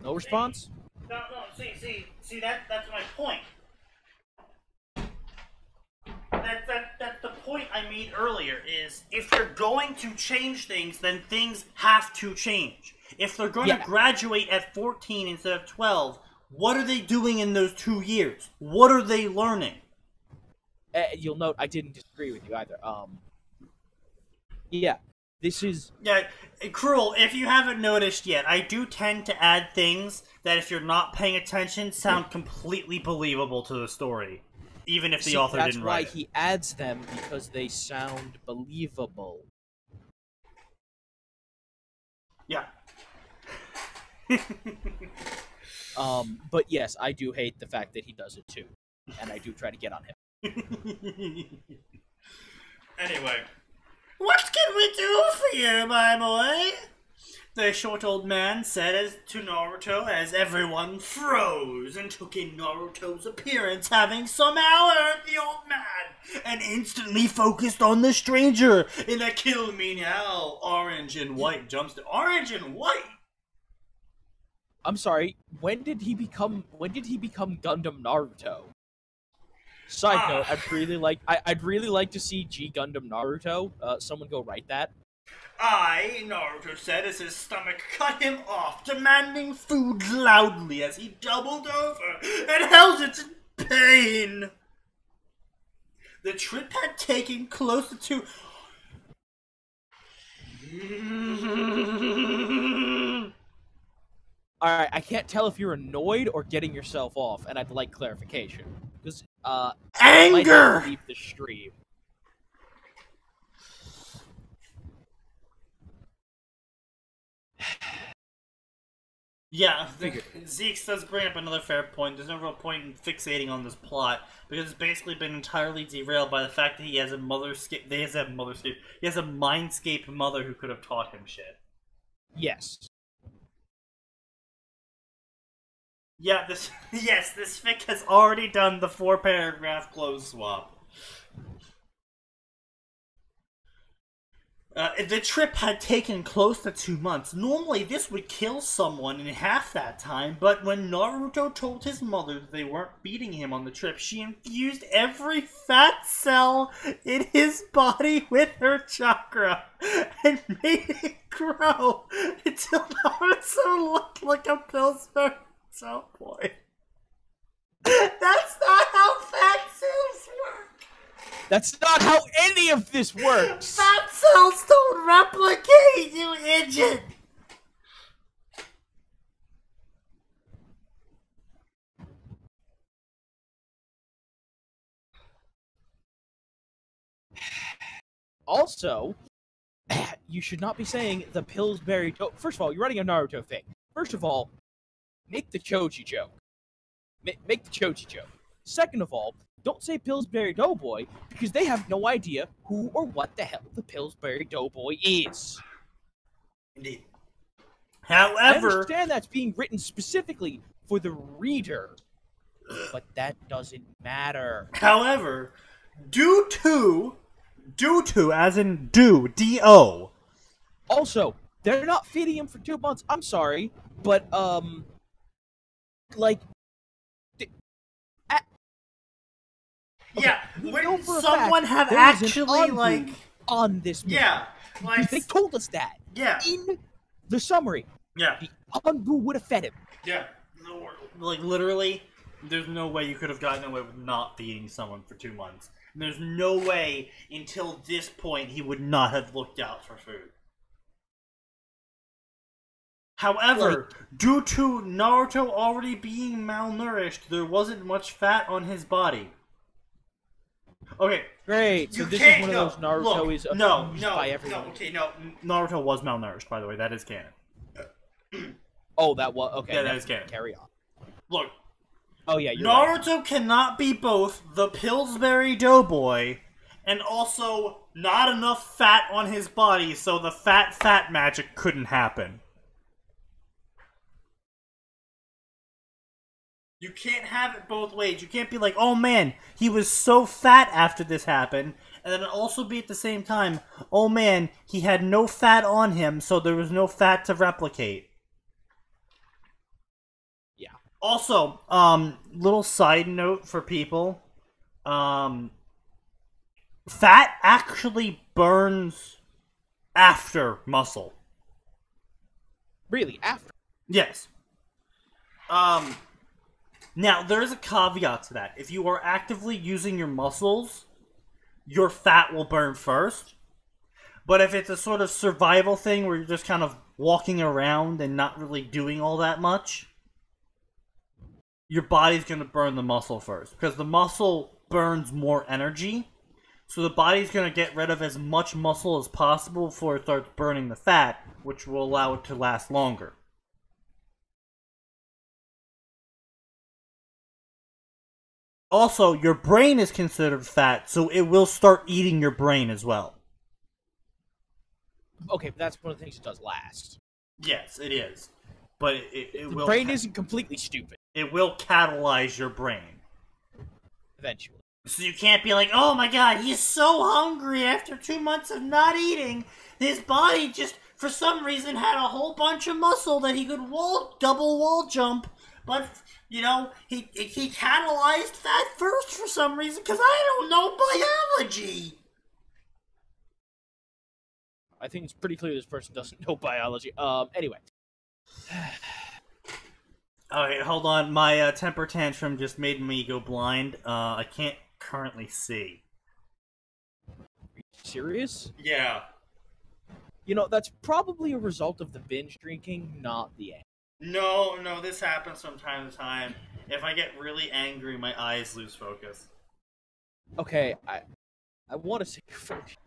No response? No, see, that's my point. That's the point I made earlier, is if you're going to change things, then things have to change. If they're going to graduate at 14 instead of 12, what are they doing in those 2 years? What are they learning? You'll note I didn't disagree with you either. Yeah, this is... Yeah, Cruel, if you haven't noticed yet, I do tend to add things that if you're not paying attention sound completely believable to the story. Even if the author didn't write it. That's why he adds them, because they sound believable. Yeah. But yes, I do hate the fact that he does it too. And I do try to get on him. Anyway. What can we do for you, my boy? The short old man said to Naruto as everyone froze and took in Naruto's appearance, having somehow heard the old man, and instantly focused on the stranger in a kill me now orange and white jumpsuit. Orange and white? I'm sorry, when did he become Gundam Naruto? Side note, I'd really like to see G Gundam Naruto. Someone go write that. Naruto said as his stomach cut him off, demanding food loudly as he doubled over and held it in pain. The trip had taken closer to... Alright, I can't tell if you're annoyed or getting yourself off, and I'd like clarification. Because, anger! I might leave the stream. Yeah, Zeke does bring up another fair point. There's no real point in fixating on this plot, because it's basically been entirely derailed by the fact that he has a he has a mindscape mother who could have taught him shit. Yes. Yeah, this fic has already done the 4-paragraph close swap. The trip had taken close to 2 months. Normally, this would kill someone in half that time, but when Naruto told his mother that they weren't beating him on the trip, she infused every fat cell in his body with her chakra and made it grow until Naruto looked like a Pillsbury cell boy. That's not how fat cells work! That's not how any of this works! Fat cells don't replicate, you idiot! Also, you should not be saying the Pillsbury... First of all, you're writing a Naruto thing. First of all, make the Choji joke. Make the Choji joke. Second of all, don't say Pillsbury Doughboy, because they have no idea who or what the hell the Pillsbury Doughboy is. Indeed. I However... understand that's being written specifically for the reader, but that doesn't matter. However, due to, as in do, D-O. Also, they're not feeding him for 2 months. I'm sorry, but, like... Okay, yeah, when fact, someone have actually, like... on this movie. Yeah, like... They told us that. Yeah. In the summary. Yeah. The Anbu would have fed him. Yeah. Like, literally, there's no way you could have gotten away with not feeding someone for 2 months. And there's no way, until this point, he would not have looked out for food. However, due to Naruto already being malnourished, there wasn't much fat on his body. Okay. Great. So this is one of those Naruto is abused by everyone. Naruto was malnourished, by the way. That is canon. Oh, that was... Okay. Yeah, that is canon. Carry on. Look. Oh, yeah, you're Naruto right. cannot be both the Pillsbury Doughboy and also not enough fat on his body, so the fat magic couldn't happen. You can't have it both ways. You can't be like, oh man, he was so fat after this happened, and then also be at the same time, oh man, he had no fat on him, so there was no fat to replicate. Yeah. Also, little side note for people, fat actually burns after muscle. Really? After? Yes. Now, there is a caveat to that. If you are actively using your muscles, your fat will burn first. But if it's a sort of survival thing where you're just kind of walking around and not really doing all that much, your body's going to burn the muscle first. Because the muscle burns more energy. So the body's going to get rid of as much muscle as possible before it starts burning the fat, which will allow it to last longer. Also, your brain is considered fat, so it will start eating your brain as well. Okay, but that's one of the things it does last. Yes, it is. But it will... The brain isn't completely stupid. It will catalyze your brain. Eventually. So you can't be like, oh my god, he's so hungry after 2 months of not eating. His body just, for some reason, had a whole bunch of muscle that he could double wall jump. But, you know, he catalyzed that first for some reason, because I don't know biology. I think it's pretty clear this person doesn't know biology. Anyway. Alright, hold on. My temper tantrum just made me go blind. I can't currently see. Are you serious? Yeah. You know, that's probably a result of the binge drinking, not the anger. No, this happens from time to time. If I get really angry, my eyes lose focus. Okay, I want to say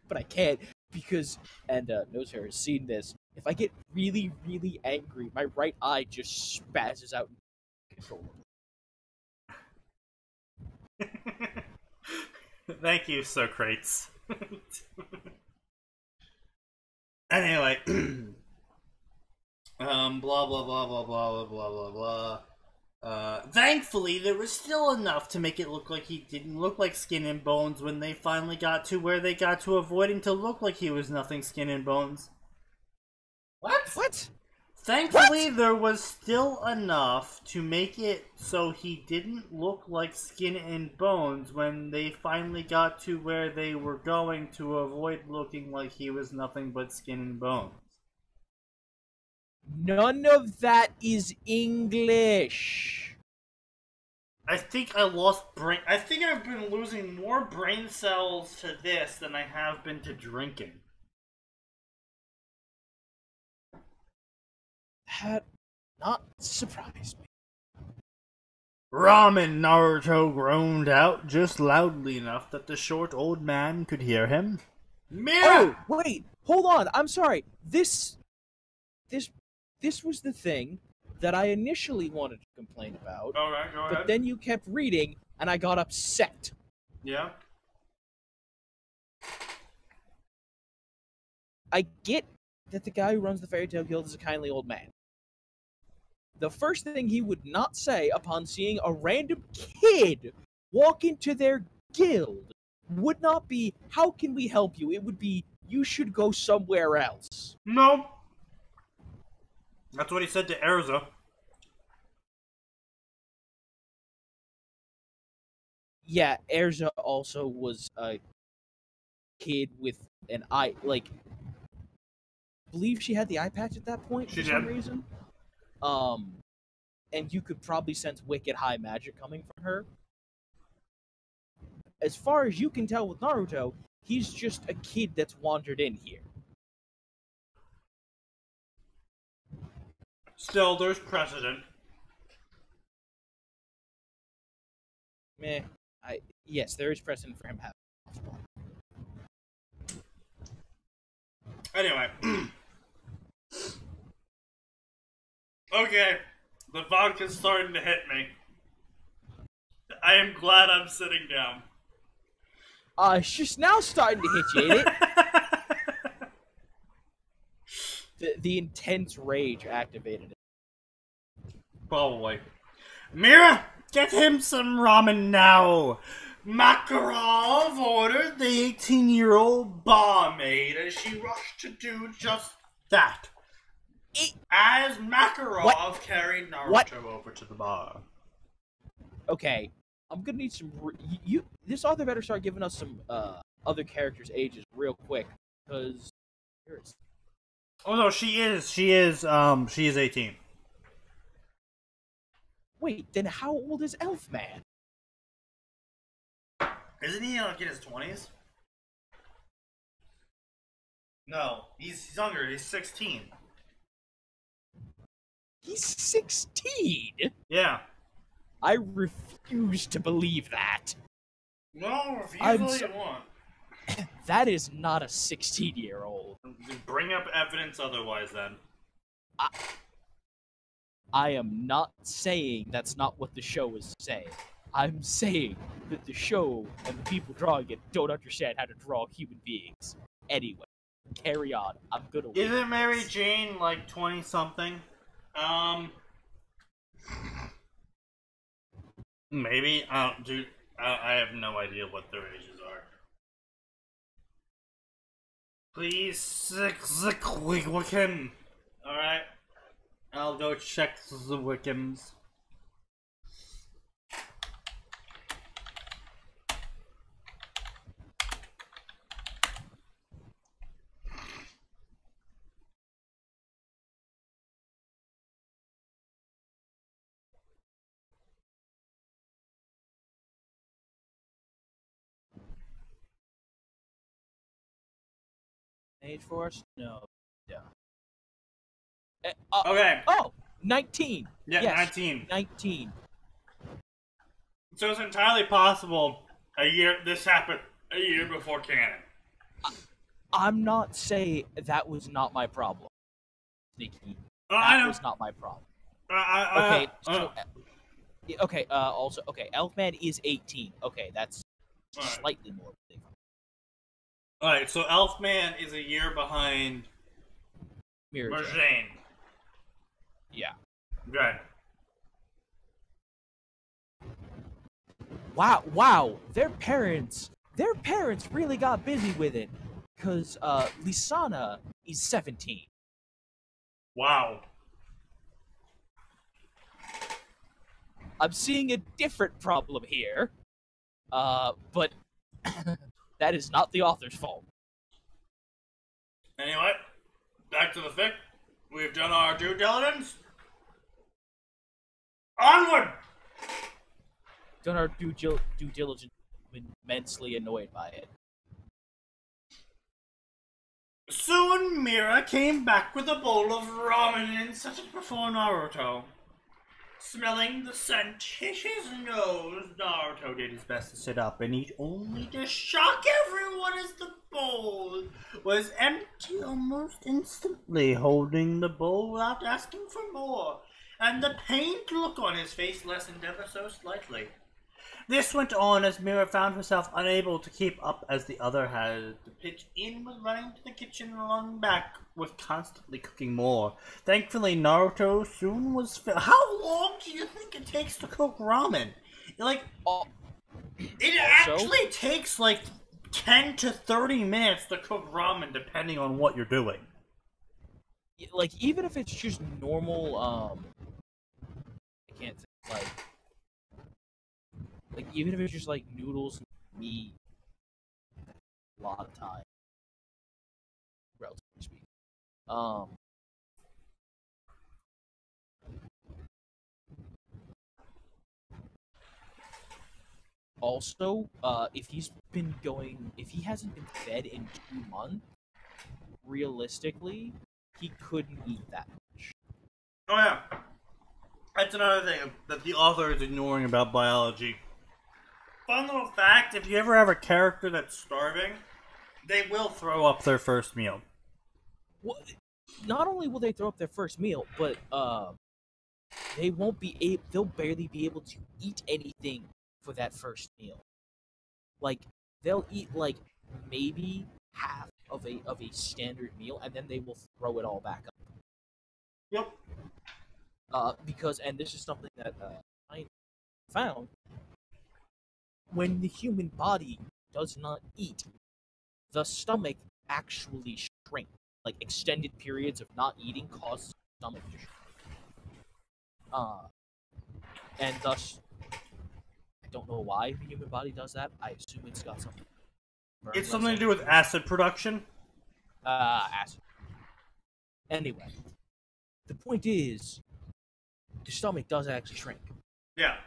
but I can't because, and Nosehair has seen this, if I get really, really angry, my right eye just spazzes out uncontrollably. Thank you, Socrates. Anyway, blah blah blah blah blah blah blah blah blah. Thankfully, there was still enough to make it look like he didn't look like skin and bones when they finally got to where they got to avoiding to look like he was nothing skin and bones. What? Thankfully, there was still enough to make it so he didn't look like skin and bones when they finally got to where they were going to avoid looking like he was nothing but skin and bones. None of that is English. I think I lost brain... I think I've been losing more brain cells to this than I have been to drinking. That not surprised me. Ramen, Naruto groaned out just loudly enough that the short old man could hear him. Oh, wait, hold on. I'm sorry. This was the thing that I initially wanted to complain about. Alright, go ahead. But then you kept reading, and I got upset. Yeah? I get that the guy who runs the Fairy Tale Guild is a kindly old man. The first thing he would not say upon seeing a random kid walk into their guild would not be, how can we help you? It would be, you should go somewhere else. No. That's what he said to Erza. Yeah, Erza also was a kid with an eye, like, I believe she had the eye patch at that point for some reason. And you could probably sense wicked high magic coming from her. As far as you can tell with Naruto, he's just a kid that's wandered in here. Still, there's precedent. Meh. Yes, there is precedent for him having. Anyway. Okay. The vodka's starting to hit me. I am glad I'm sitting down. It's just now starting to hit you, ain't it? The intense rage activated it. Probably. Mira, get him some ramen now! Makarov ordered the 18-year-old barmaid as she rushed to do just that. As Makarov carried Naruto over to the bar. Okay, I'm gonna need some... This author better start giving us some other characters' ages real quick, because... Oh no, she is 18. Wait, then how old is Elfman? Isn't he like in his 20s? No, he's younger. He's 16. He's 16? Yeah. I refuse to believe that. No, refuse all you want. That is not a 16-year-old. Bring up evidence otherwise, then. I am not saying that's not what the show is saying. I'm saying that the show and the people drawing it don't understand how to draw human beings. Anyway, carry on. I'm gonna wait. Isn't Mary Jane like 20-something? Maybe. Dude, I have no idea what their ages are. Please, Wickham. Alright. I'll go check the Wickhams. Age Force? No. Yeah. Okay. Oh! 19! Yeah, yes, 19. 19. So it's entirely possible this happened a year before canon. I'm not saying that was not my problem, Sneaky. I know. Was not my problem. Okay, also, Elfman is 18. Okay, that's slightly more. Alright, so Elfman is a year behind Mary Jane. Yeah. Good. Wow, their parents really got busy with it, cause Lisana is 17. Wow. I'm seeing a different problem here, but that is not the author's fault. Anyway, back to the fic. We've done our due diligence. Onward! Done our due diligence. Been immensely annoyed by it. Soon Mira came back with a bowl of ramen and set it before Naruto. Smelling the scent, his nose, Naruto did his best to sit up and eat, only to shock everyone as the bowl was empty almost instantly, holding the bowl without asking for more, and the pained look on his face lessened ever so slightly. This went on as Mira found herself unable to keep up as the other had. The pitch in was running to the kitchen and along back was constantly cooking more. Thankfully, Naruto soon was How long do you think it takes to cook ramen? It actually takes like 10 to 30 minutes to cook ramen depending on what you're doing. Like, even if it's just normal, I can't think, like, even if it's just, like, noodles and meat, a lot of time, relatively speaking. Also, if he hasn't been fed in 2 months, realistically, he couldn't eat that much. Oh yeah. That's another thing that the author is ignoring about biology. Fun little fact, if you ever have a character that's starving, they will throw up their first meal. Well, not only will they throw up their first meal, but they'll barely be able to eat anything for that first meal. Like, they'll eat like maybe half of a standard meal, and then they will throw it all back up. Yep. Because, and this is something that I found, when the human body does not eat, the stomach actually shrinks. Like, extended periods of not eating cause the stomach to shrink. And thus, I don't know why the human body does that. I assume it's got something. It's something to do with acid production. Acid. Anyway, the point is, the stomach does actually shrink. Yeah.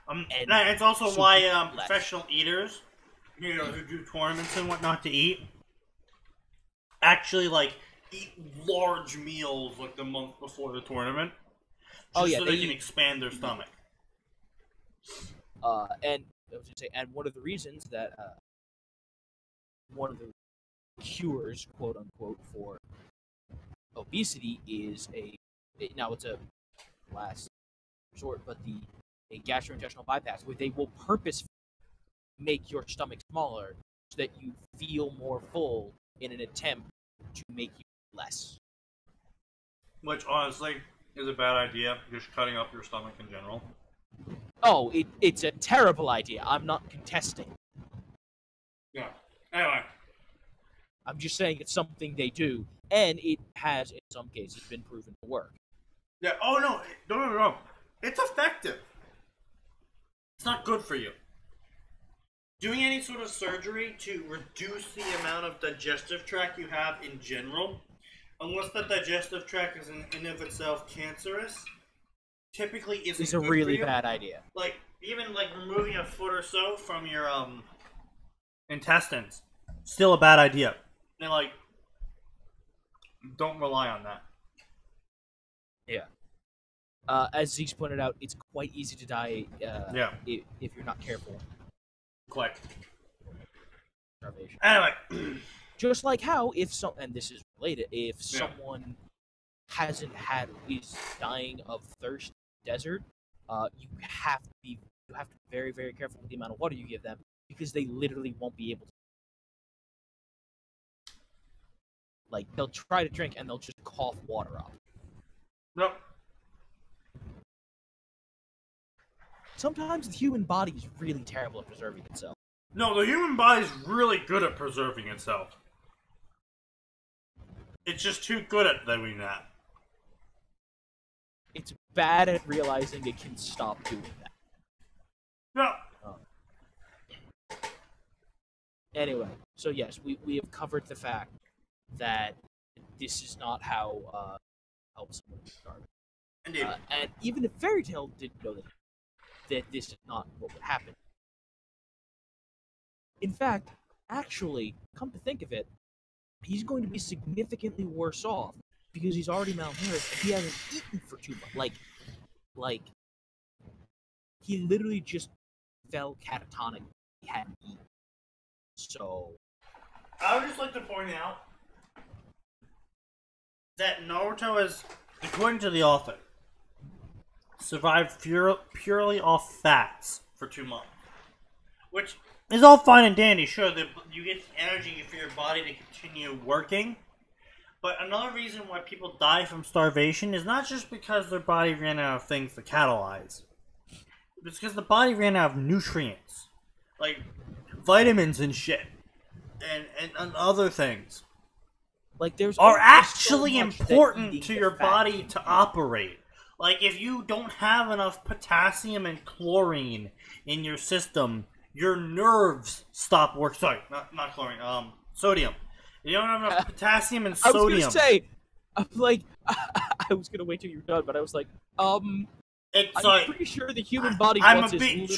It's also why professional eaters, who do tournaments and whatnot to eat, actually like eat large meals like the month before the tournament, just so they can expand their stomach. And I was gonna say, and one of the reasons that one of the cures, quote unquote, for obesity is now it's a last resort, but a gastrointestinal bypass, where they will purposefully make your stomach smaller so that you feel more full in an attempt to make you less. Which honestly is a bad idea, just cutting up your stomach in general. Oh, it's a terrible idea. I'm not contesting. Yeah. Anyway. I'm just saying it's something they do, and it has, in some cases, been proven to work. Yeah, oh no, don't get me wrong. It's effective. It's not good for you. Doing any sort of surgery to reduce the amount of digestive tract you have in general, unless the digestive tract is in and of itself cancerous, typically isn't It's a good really for you. bad idea. Like, even like removing a foot or so from your intestines, still a bad idea. And like, don't rely on that. Yeah. As Zeke's pointed out, it's quite easy to die if you're not careful. Quite. Starvation. Anyway. Just like how, and this is related, if someone is dying of thirst in the desert, you have to be very, very careful with the amount of water you give them, because they literally won't be able to. Like, they'll try to drink and they'll just cough water up. Nope. Sometimes the human body is really terrible at preserving itself. No, the human body is really good at preserving itself. It's just too good at doing that. It's bad at realizing it can stop doing that. No. Anyway, so yes, we have covered the fact that this is not how help someone get started. Indeed. And even if Fairy Tail didn't know that this is not what would happen. In fact, actually, come to think of it, he's going to be significantly worse off because he's already malnourished and he hasn't eaten for 2 months. Like, he literally just fell catatonic. He hadn't eaten. So, I would just like to point out that Naruto is, according to the author, survived purely off fats for 2 months. Which is all fine and dandy, sure, that you get the energy for your body to continue working. But another reason why people die from starvation is not just because their body ran out of things to catalyze. It's because the body ran out of nutrients. Like vitamins and shit. And other things. Like there's are actually so important to your body to operate. Like if you don't have enough potassium and chlorine in your system, your nerves stop working. Sorry, not chlorine. Sodium. You don't have enough potassium and sodium. I was gonna say, I'm like, I was gonna wait till you're done, but I was like, I'm pretty sure the human body. I'm a bit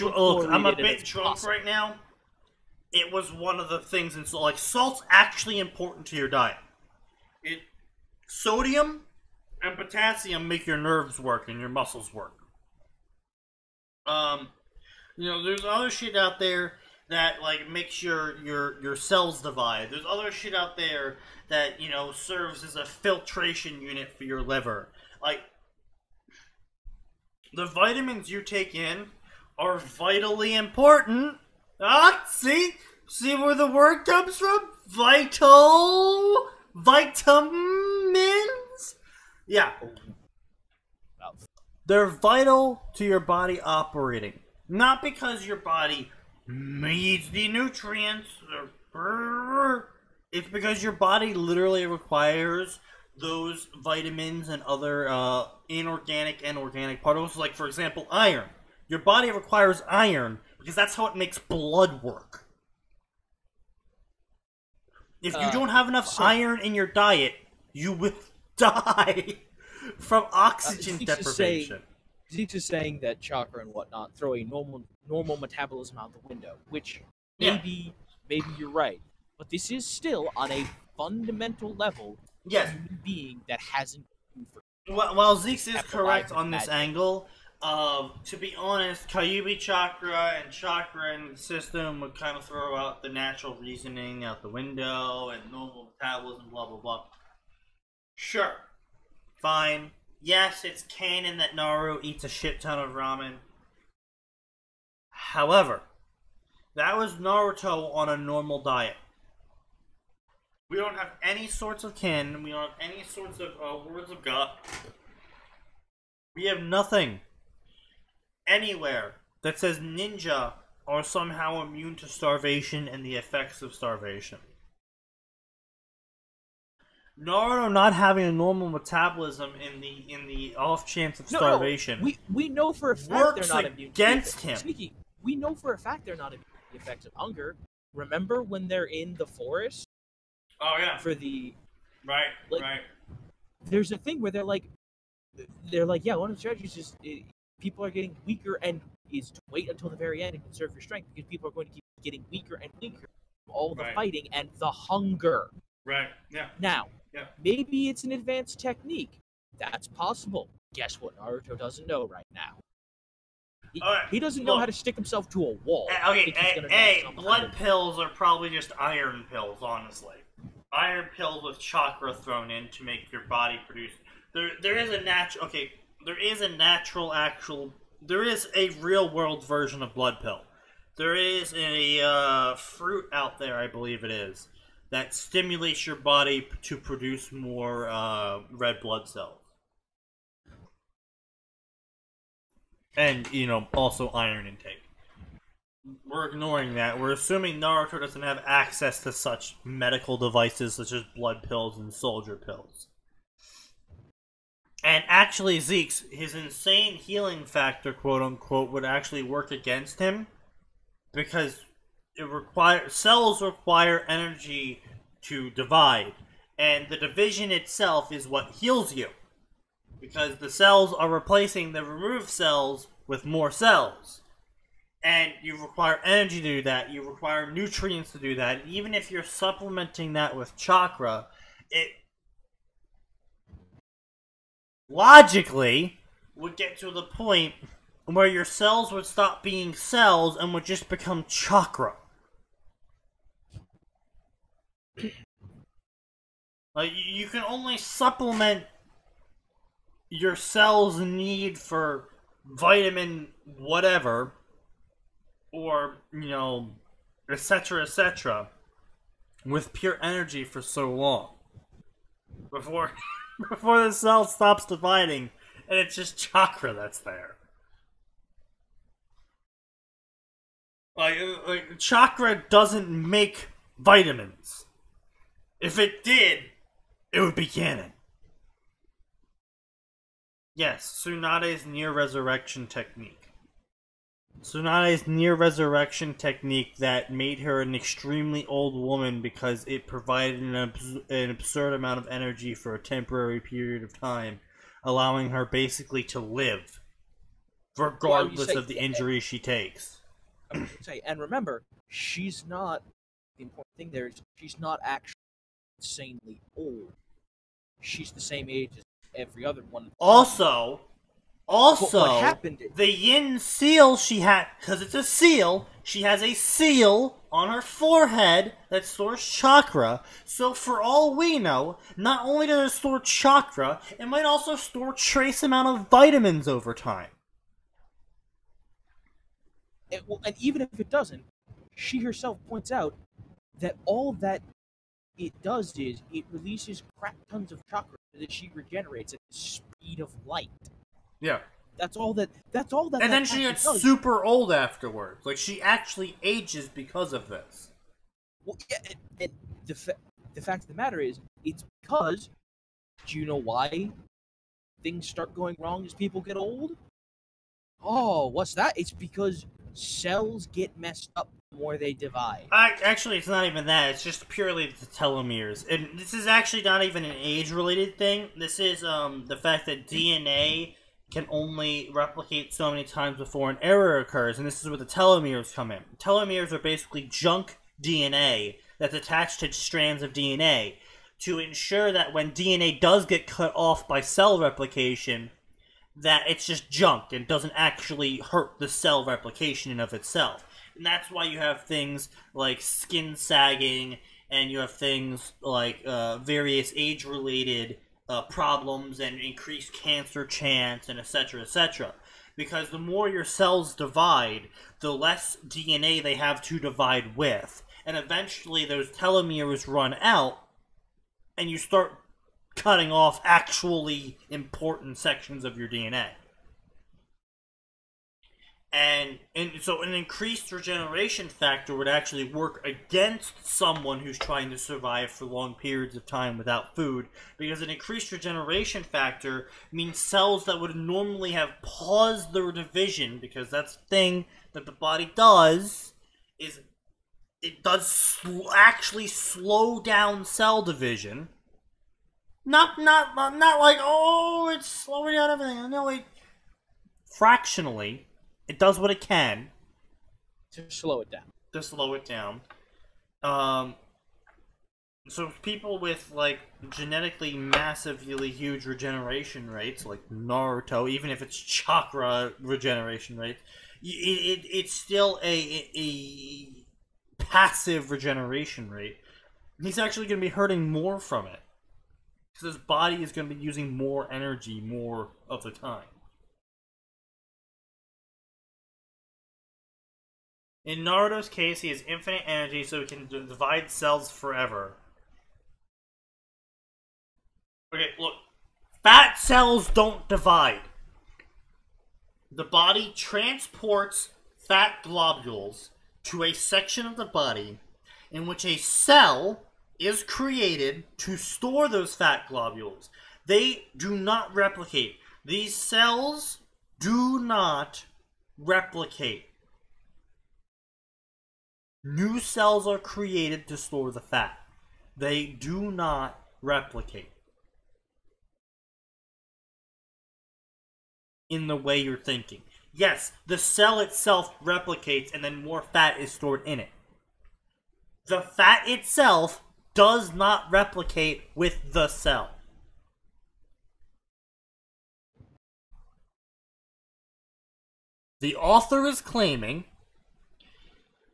drunk right now. It was one of the things, and so like salt's actually important to your diet. Sodium and potassium make your nerves work and your muscles work. There's other shit out there that like makes your cells divide. There's other shit out there that serves as a filtration unit for your liver. Like the vitamins you take in are vitally important. See where the word comes from? Vitamins? Yeah. They're vital to your body operating. Not because your body needs the nutrients. It's because your body literally requires those vitamins and other inorganic and organic particles. Like, for example, iron. Your body requires iron because that's how it makes blood work. If you don't have enough iron in your diet, you will die from oxygen deprivation. Zeke's is saying that chakra and whatnot throw a normal metabolism out the window, which maybe you're right, but this is still on a fundamental level, Yes. human being that hasn't been for While Zeke's is kept correct alive on with this magic. angle, to be honest, Kyuubi chakra and chakra in the system would kind of throw out the natural reasoning out the window and normal metabolism, blah blah blah. Sure. Fine. Yes, it's canon that Naruto eats a shit ton of ramen. However, that was Naruto on a normal diet. We don't have any sorts of kin. We don't have any sorts of words of God. We have nothing anywhere that says ninja are somehow immune to starvation and the effects of starvation. Naruto not having a normal metabolism in the off chance of starvation We know for a fact works they're not immune against to him. Sneaky, we know for a fact they're not immune to the effects of hunger. Remember when they're in the forest? Oh yeah, For the right. there's a thing where they're like, yeah, one of the strategies is people are getting weaker and is to wait until the very end and conserve your strength because people are going to keep getting weaker and weaker from all the fighting and the hunger. Right. Yeah. Now, Yeah. maybe it's an advanced technique. That's possible. Guess what Naruto doesn't know right now? He doesn't know how to stick himself to a wall. Blood pills are probably just iron pills, honestly. Iron pills with chakra thrown in to make your body produce. There is a real world version of blood pill. There is a fruit out there, I believe it is, that stimulates your body to produce more red blood cells. And, also iron intake. We're ignoring that. We're assuming Naruto doesn't have access to such medical devices such as blood pills and soldier pills. And actually, Zeke's, his insane healing factor, quote-unquote, would actually work against him. Because cells require energy to divide. And the division itself is what heals you. Because the cells are replacing the removed cells with more cells. And you require energy to do that. You require nutrients to do that. Even if you're supplementing that with chakra, it logically would get to the point where your cells would stop being cells and would just become chakra. Like, you can only supplement your cells' need for vitamin whatever, or, etc., with pure energy for so long. Before the cell stops dividing, and it's just chakra that's there. Like chakra doesn't make vitamins. If it did, it would be canon. Yes, Tsunade's near-resurrection technique. Tsunade's near-resurrection technique that made her an extremely old woman because it provided an absurd amount of energy for a temporary period of time, allowing her basically to live, regardless of the injuries she takes. And remember, she's not, the important thing there is, she's not actually insanely old. She's the same age as every other one. Also, what happened? The yin seal she had, because it's a seal, she has a seal on her forehead that stores chakra. So for all we know, not only does it store chakra, it might also store trace amount of vitamins over time. And even if it doesn't, she herself points out that all that it does is it releases crap tons of chakra that she regenerates at the speed of light. Yeah. That's all that. And then she gets super old afterwards. Like, she actually ages because of this. Well, yeah, and the fact of the matter is, it's because. Do you know why things start going wrong as people get old? Oh, what's that? It's because cells get messed up the more they divide. Actually, it's not even that. It's just purely the telomeres. And this is actually not even an age-related thing. This is the fact that DNA can only replicate so many times before an error occurs, and this is where the telomeres come in. Telomeres are basically junk DNA that's attached to strands of DNA. to ensure that when DNA does get cut off by cell replication, that it's just junk and doesn't actually hurt the cell replication in of itself. And that's why you have things like skin sagging, and you have things like various age-related problems and increased cancer chance, and etc., etc. Because the more your cells divide, the less DNA they have to divide with. And eventually those telomeres run out, and you start cutting off actually important sections of your DNA. And so an increased regeneration factor would actually work against someone who's trying to survive for long periods of time without food, because an increased regeneration factor means cells that would normally have paused their division, because that's the thing that the body does, is it does actually slow down cell division. Not like, oh, it's slowing down everything. No, fractionally, it does what it can to slow it down. So people with, like, genetically massively huge regeneration rates, like Naruto, even if it's chakra regeneration rate, it's still a passive regeneration rate. He's actually going to be hurting more from it, because his body is going to be using more energy more of the time. In Naruto's case, he has infinite energy, so he can divide cells forever. Okay, look. Fat cells don't divide. The body transports fat globules to a section of the body in which a cell is created to store those fat globules. They do not replicate. These cells do not replicate. New cells are created to store the fat. They do not replicate in the way you're thinking. Yes, the cell itself replicates and then more fat is stored in it. The fat itself does not replicate with the cell. The author is claiming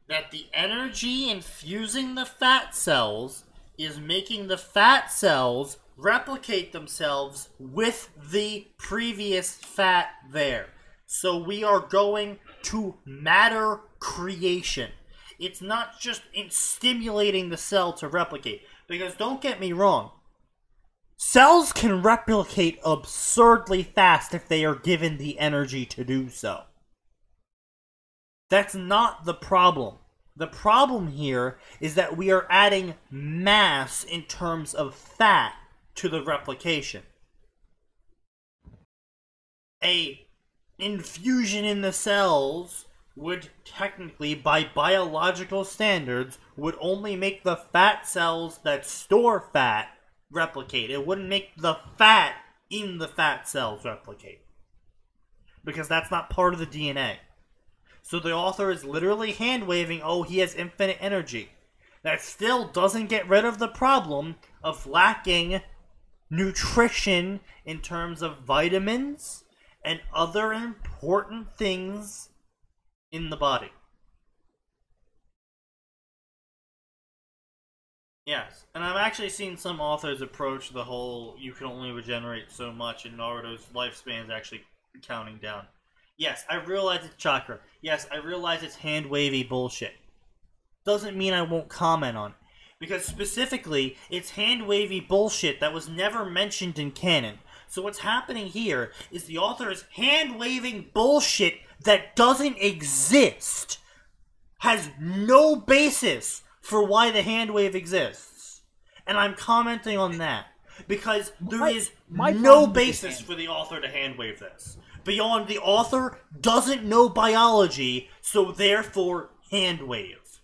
that the energy infusing the fat cells is making the fat cells replicate themselves with the previous fat there. So we are going to matter creation. It's not just in stimulating the cell to replicate. Because don't get me wrong, cells can replicate absurdly fast if they are given the energy to do so. That's not the problem. The problem here is that we are adding mass in terms of fat to the replication. A infusion in the cells would technically, by biological standards, would only make the fat cells that store fat replicate. It wouldn't make the fat in the fat cells replicate, because that's not part of the DNA. So the author is literally hand-waving, oh, he has infinite energy. That still doesn't get rid of the problem of lacking nutrition in terms of vitamins and other important things in the body. Yes, and I've actually seen some authors approach the whole you can only regenerate so much and Naruto's lifespan is actually counting down. Yes, I realize it's chakra. Yes, I realize it's hand-wavy bullshit. Doesn't mean I won't comment on it. Because specifically, it's hand-wavy bullshit that was never mentioned in canon. So what's happening here is the author is hand-waving bullshit that doesn't exist. Has no basis for why the hand-wave exists. And I'm commenting on that. Because there is no basis for the author to hand-wave this. Beyond the author doesn't know biology, so therefore hand-wave.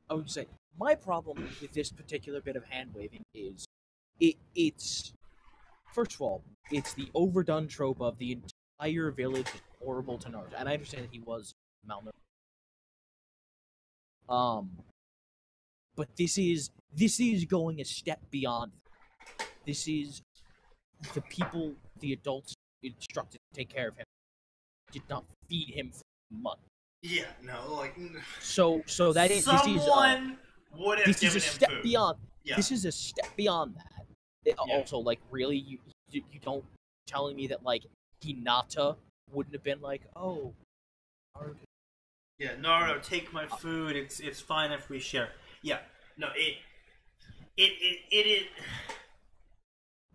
I would say, my problem with this particular bit of hand-waving is, it's, first of all, it's the overdone trope of the entire village is horrible to Naruto, and I understand that he was malnourished. But this is This is going a step beyond. This is the people, the adults instructed to take care of him, did not feed him for months. Yeah, no, like... So that is... Someone would have given him step food. Beyond. Yeah. This is a step beyond that. Yeah. Also, like, really, you don't telling me that, like, Hinata wouldn't have been like, oh, Naruto. Yeah, Naruto, take my food. It's fine if we share. Yeah, no, it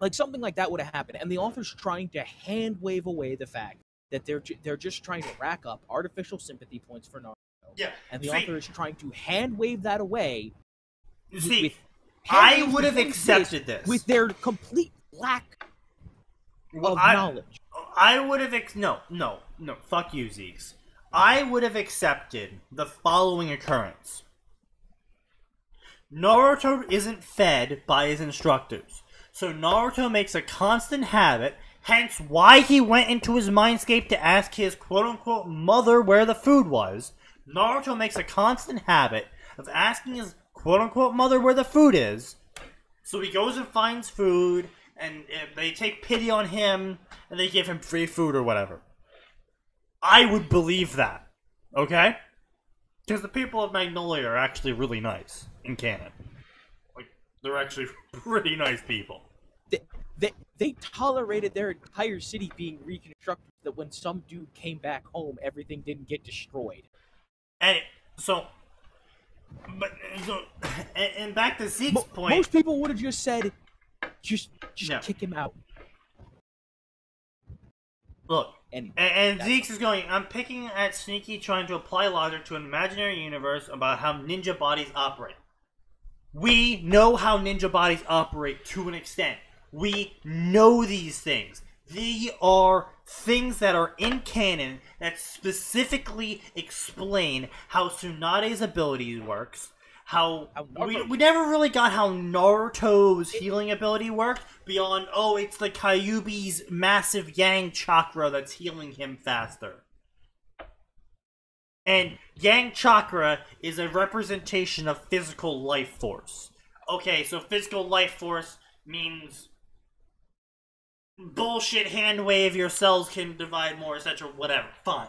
like something like that would have happened, and the author's trying to hand wave away the fact that they're just trying to rack up artificial sympathy points for Naruto. Yeah, and the author is trying to hand wave that away. See, I would have accepted this with their complete lack of knowledge. I would have no. Fuck you, Zeeks. I would have accepted the following occurrence. Naruto isn't fed by his instructors. So Naruto makes a constant habit, hence why he went into his mindscape to ask his quote-unquote mother where the food was. Naruto makes a constant habit of asking his quote-unquote mother where the food is. So he goes and finds food, and they take pity on him, and they give him free food or whatever. I would believe that. Okay? Because the people of Magnolia are actually really nice in canon. Like, they're actually pretty nice people. They tolerated their entire city being reconstructed, that when some dude came back home, everything didn't get destroyed. And back to Zeke's point. Most people would have just said, just kick him out. Look, and Zeke's is going, I'm picking at Sneaky trying to apply logic to an imaginary universe about how ninja bodies operate. We know how ninja bodies operate to an extent. We know these things. They are things that are in canon that specifically explain how Tsunade's ability works. We never really got how Naruto's healing ability worked beyond, oh, it's the Kyuubi's massive Yang chakra that's healing him faster. And Yang chakra is a representation of physical life force. Okay, so physical life force means bullshit hand wave, your cells can divide more, etc. Whatever. Fine.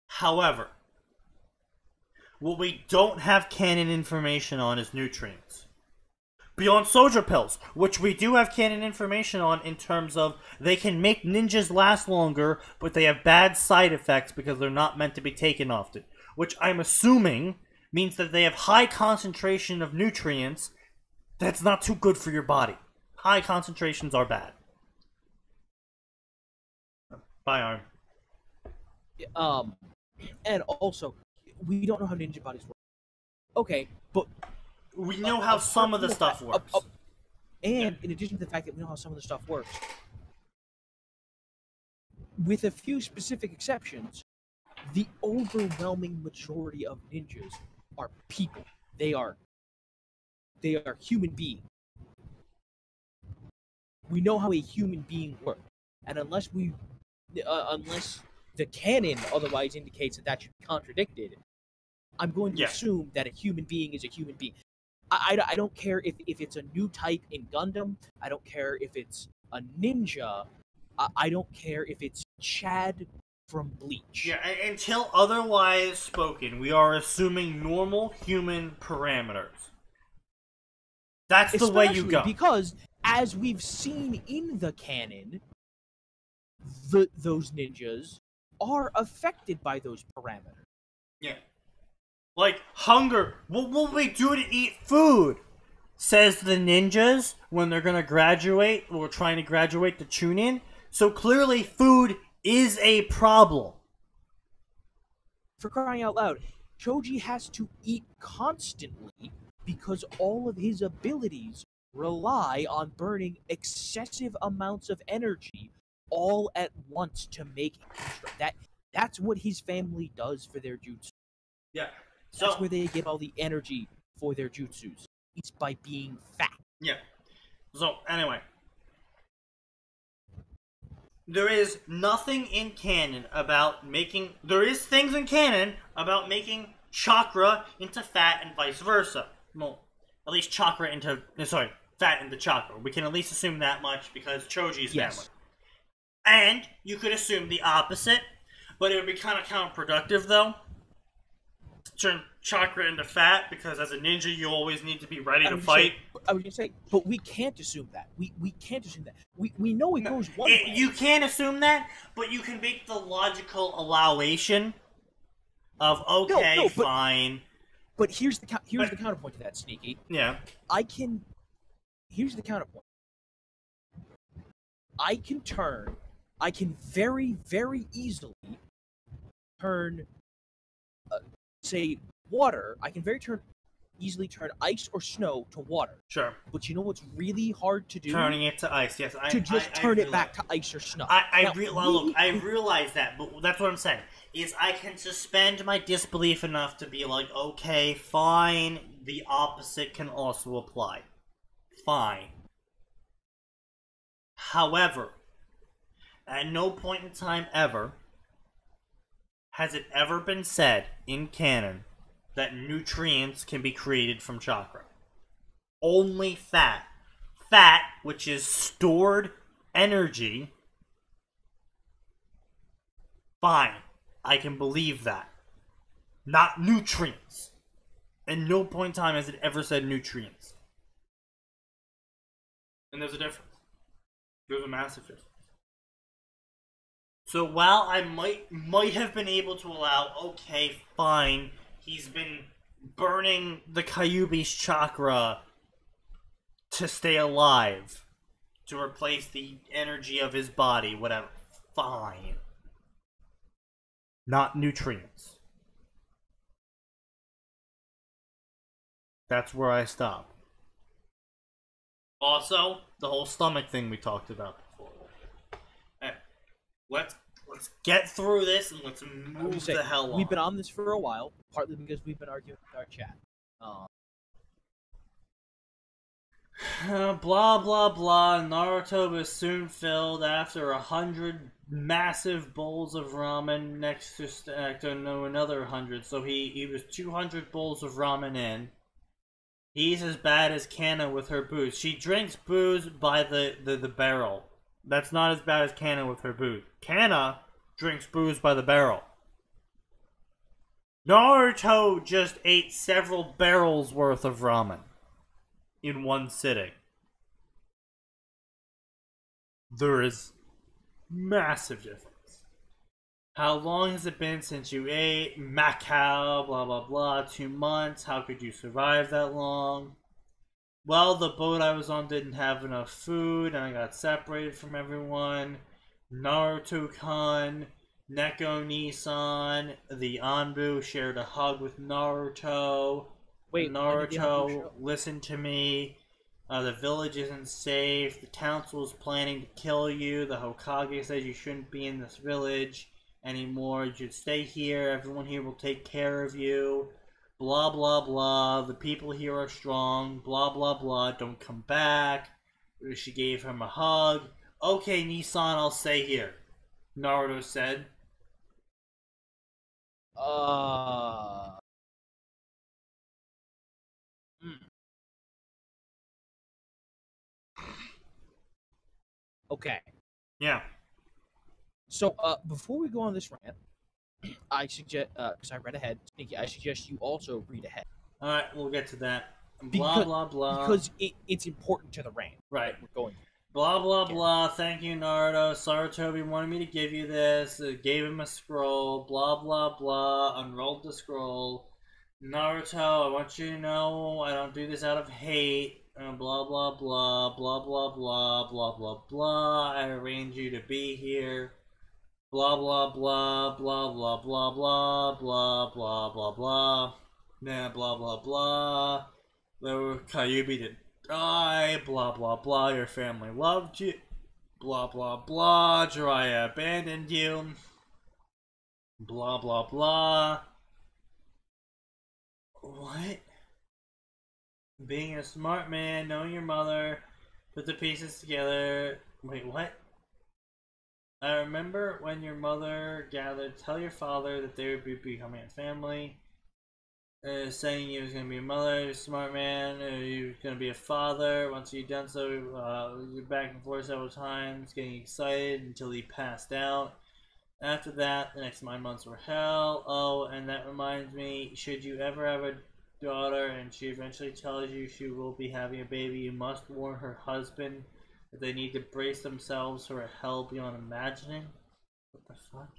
However, what we don't have canon information on is nutrients. Beyond soldier pills, which we do have canon information on in terms of they can make ninjas last longer, but they have bad side effects because they're not meant to be taken often. Which I'm assuming means that they have high concentration of nutrients that's not too good for your body. High concentrations are bad. Bye, Arn. And also, we don't know how ninja bodies work. Okay, but we know how some of the stuff works. And in addition to the fact that we know how some of the stuff works, with a few specific exceptions, the overwhelming majority of ninjas are people. They are human beings. We know how a human being works, and unless the canon otherwise indicates that should be contradicted, I'm going to assume that a human being is a human being. I don't care if it's a new type in Gundam. I don't care if it's a ninja. I don't care if it's Chad from Bleach. Yeah, until otherwise spoken, we are assuming normal human parameters. That's the way you go. Because, as we've seen in the canon, those ninjas are affected by those parameters. Yeah. Like, hunger. What will we do to eat food? Says the ninjas when they're gonna graduate, or trying to graduate to Chunin. So clearly food is a problem. For crying out loud, Choji has to eat constantly because all of his abilities rely on burning excessive amounts of energy all at once to make him strong. That's what his family does for their jutsu. Yeah. That's where they get all the energy for their jutsus. It's by being fat. Yeah. So, anyway. There is nothing in canon about making... There is things in canon about making chakra into fat and vice versa. Well, at least chakra into, sorry, fat into chakra. We can at least assume that much because Choji's family. And you could assume the opposite, but it would be kind of counterproductive though. Turn chakra into fat because as a ninja you always need to be ready to fight. I was gonna say, but we can't assume that. We can't assume that. We know it goes one way. You can't assume that, but you can make the logical allowation of fine. But here's the counterpoint to that, Sneaky. Yeah. Here's the counterpoint. I can very, very easily turn, say, water. I can easily turn ice or snow to water. Sure. But you know what's really hard to do? Turning it to ice, yes. Turn it back to ice or snow. I realize that, but that's what I'm saying. Is I can suspend my disbelief enough to be like, okay, fine, the opposite can also apply. Fine. However, at no point in time ever has it ever been said in canon that nutrients can be created from chakra. Only fat. Fat, which is stored energy. Fine. I can believe that. Not nutrients. At no point in time has it ever said nutrients. And there's a difference. There's a massive difference. So while I might have been able to allow, okay, fine, he's been burning the Kyuubi's chakra to stay alive, to replace the energy of his body, whatever. Fine. Not nutrients. That's where I stop. Also, the whole stomach thing we talked about before. Hey, let's get through this and let's move the hell on. We've been on this for a while, partly because we've been arguing with our chat. Blah blah blah. Naruto was soon filled after 100 massive bowls of ramen next to another 100. So he was 200 bowls of ramen in. He's as bad as Kana with her booze. She drinks booze by the barrel. That's not as bad as Kana with her booze. Kana drinks booze by the barrel. Naruto just ate several barrels worth of ramen in one sitting. There is massive difference. How long has it been since you ate? Macau, blah blah blah, 2 months. How could you survive that long? Well, the boat I was on didn't have enough food and I got separated from everyone. Naruto-kun, Neko-Nisan, the Anbu shared a hug with Naruto. Wait, Naruto, listen to me. The village isn't safe. The council is planning to kill you. The Hokage says you shouldn't be in this village anymore. You should stay here. Everyone here will take care of you. Blah, blah, blah. The people here are strong. Blah, blah, blah. Don't come back. She gave him a hug. Okay, Nisan, I'll stay here. Naruto said. Okay. Yeah. So, before we go on this rant, I suggest, because I read ahead, Sneaky, I suggest you also read ahead. Alright, we'll get to that. Blah, blah, blah. Because it's important to the rant. Right. We're going. Blah, blah, blah. Thank you, Naruto. Sarutobi wanted me to give you this. Gave him a scroll. Blah, blah, blah. Unrolled the scroll. Naruto, I want you to know I don't do this out of hate. Blah, blah, blah. Blah, blah, blah. Blah, blah, blah. I arranged you to be here. Blah, blah, blah. Blah, blah, blah, blah. Blah, blah, blah, blah. Nah, blah, blah, blah. Little Kyuubi did die, blah blah blah, your family loved you, blah blah blah, Jiraiya abandoned you, blah blah blah. What? Being a smart man, knowing your mother, put the pieces together. Wait, what? I remember when your mother gathered, tell your father that they would be becoming a family. saying he was going to be a mother, a smart man, he was going to be a father. Once he'd done so, you're back and forth several times, getting excited until he passed out. After that, the next 9 months were hell. Oh, and that reminds me, should you ever have a daughter and she eventually tells you she will be having a baby, you must warn her husband that they need to brace themselves for a hell beyond imagining. What the fuck?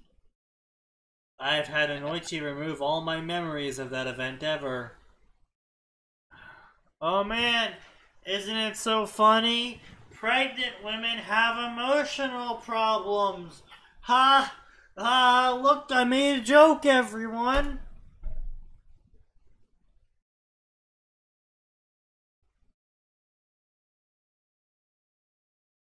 I've had Anoichi remove all my memories of that event ever. Oh man, isn't it so funny? Pregnant women have emotional problems. Ha! Ha! Look, I made a joke, everyone.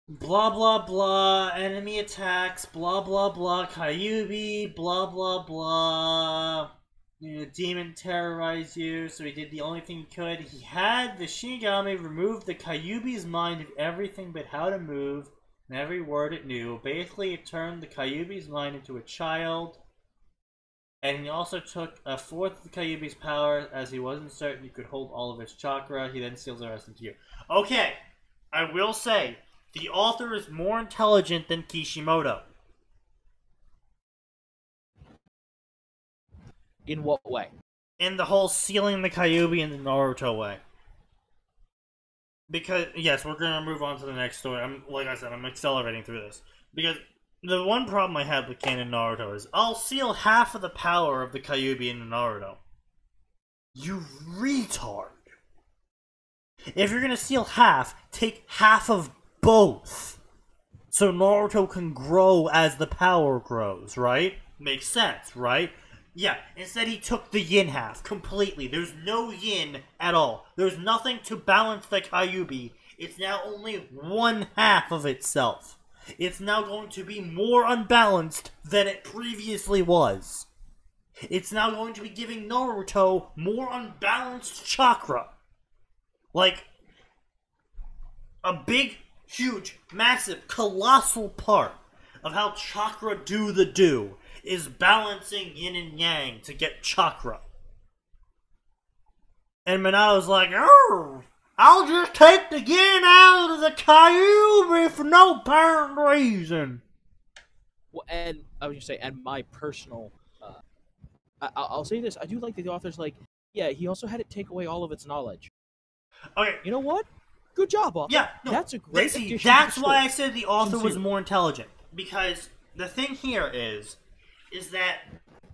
Blah blah blah, enemy attacks, blah blah blah, Kyuubi, blah blah blah. You know, demon terrorized you, so he did the only thing he could. He had the Shinigami remove the Kyuubi's mind of everything but how to move and every word it knew. Basically, it turned the Kyuubi's mind into a child. And he also took a fourth of the Kyuubi's power, as he wasn't certain he could hold all of his chakra. He then steals the rest into you. Okay, I will say, the author is more intelligent than Kishimoto. In what way? In the whole sealing the Kyuubi in the Naruto way. Because, yes, we're going to move on to the next story. Like I said, I'm accelerating through this. Because the one problem I have with canon Naruto is, I'll seal half of the power of the Kyuubi in Naruto. You retard. If you're going to seal half, take half of both. So Naruto can grow as the power grows, right? Makes sense, right? Yeah, instead he took the yin half completely. There's no yin at all. There's nothing to balance the Kyuubi. It's now only one half of itself. It's now going to be more unbalanced than it previously was. It's now going to be giving Naruto more unbalanced chakra. Like, a big, huge, massive, colossal part of how chakra do the do is balancing yin and yang to get chakra. And Minato's like, oh, I'll just take the yin out of the Kyuubi for no apparent reason. Well, and I was going to say, and my personal, I'll say this, I do like that the author's like, yeah, he also had it take away all of its knowledge. Okay. You know what? Good job, author. Yeah, no, that's a great addition. That's why I said the author was more intelligent. Because the thing here is that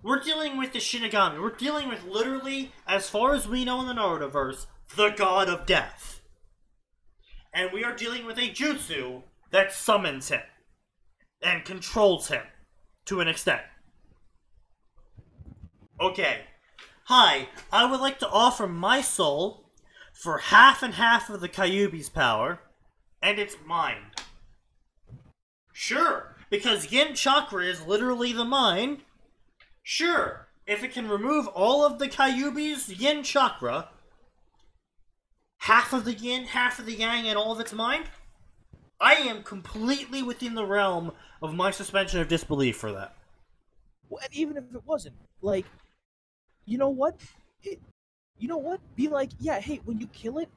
we're dealing with the Shinigami. We're dealing with literally, as far as we know in the Narutoverse, the god of death. And we are dealing with a jutsu that summons him and controls him to an extent. Okay. Hi, I would like to offer my soul for half and half of the Kyuubi's power, and it's mine. Sure, because yin chakra is literally the mind. Sure, if it can remove all of the Kyuubi's yin chakra, half of the yin, half of the yang, and all of its mind, I am completely within the realm of my suspension of disbelief for that. Well, and even if it wasn't, like, you know what? Be like, yeah, hey, when you kill it,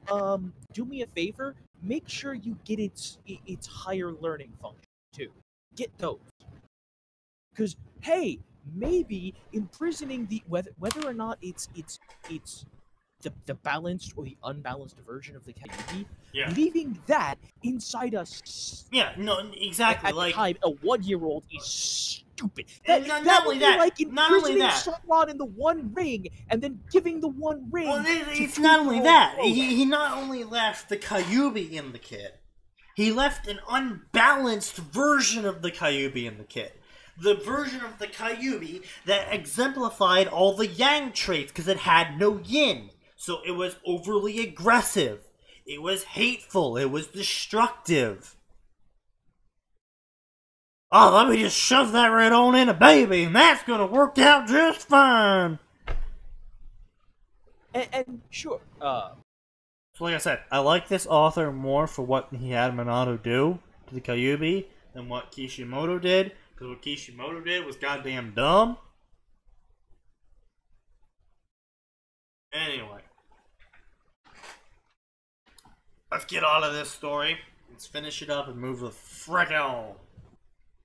do me a favor, make sure you get its higher learning function too. Get those. Because, hey, maybe imprisoning the whether or not it's the balanced or the unbalanced version of the Kyuubi, leaving that inside us. Yeah, no, exactly. At like the time, a 1-year-old is stupid. Not only that, like imprisoning Sauron in the One Ring and then giving the One Ring. Well, it's not only that. He not only left the Kyuubi in the kid, he left an unbalanced version of the Kyuubi in the kid. The version of the Kyuubi that exemplified all the yang traits because it had no yin. So it was overly aggressive. It was hateful. It was destructive. Oh, let me just shove that right on in a baby, and that's gonna work out just fine. And sure, So like I said, I like this author more for what he had Minato do to the Kyuubi than what Kishimoto did, because what Kishimoto did was goddamn dumb. Anyway. Let's get out of this story. Let's finish it up and move the frick on.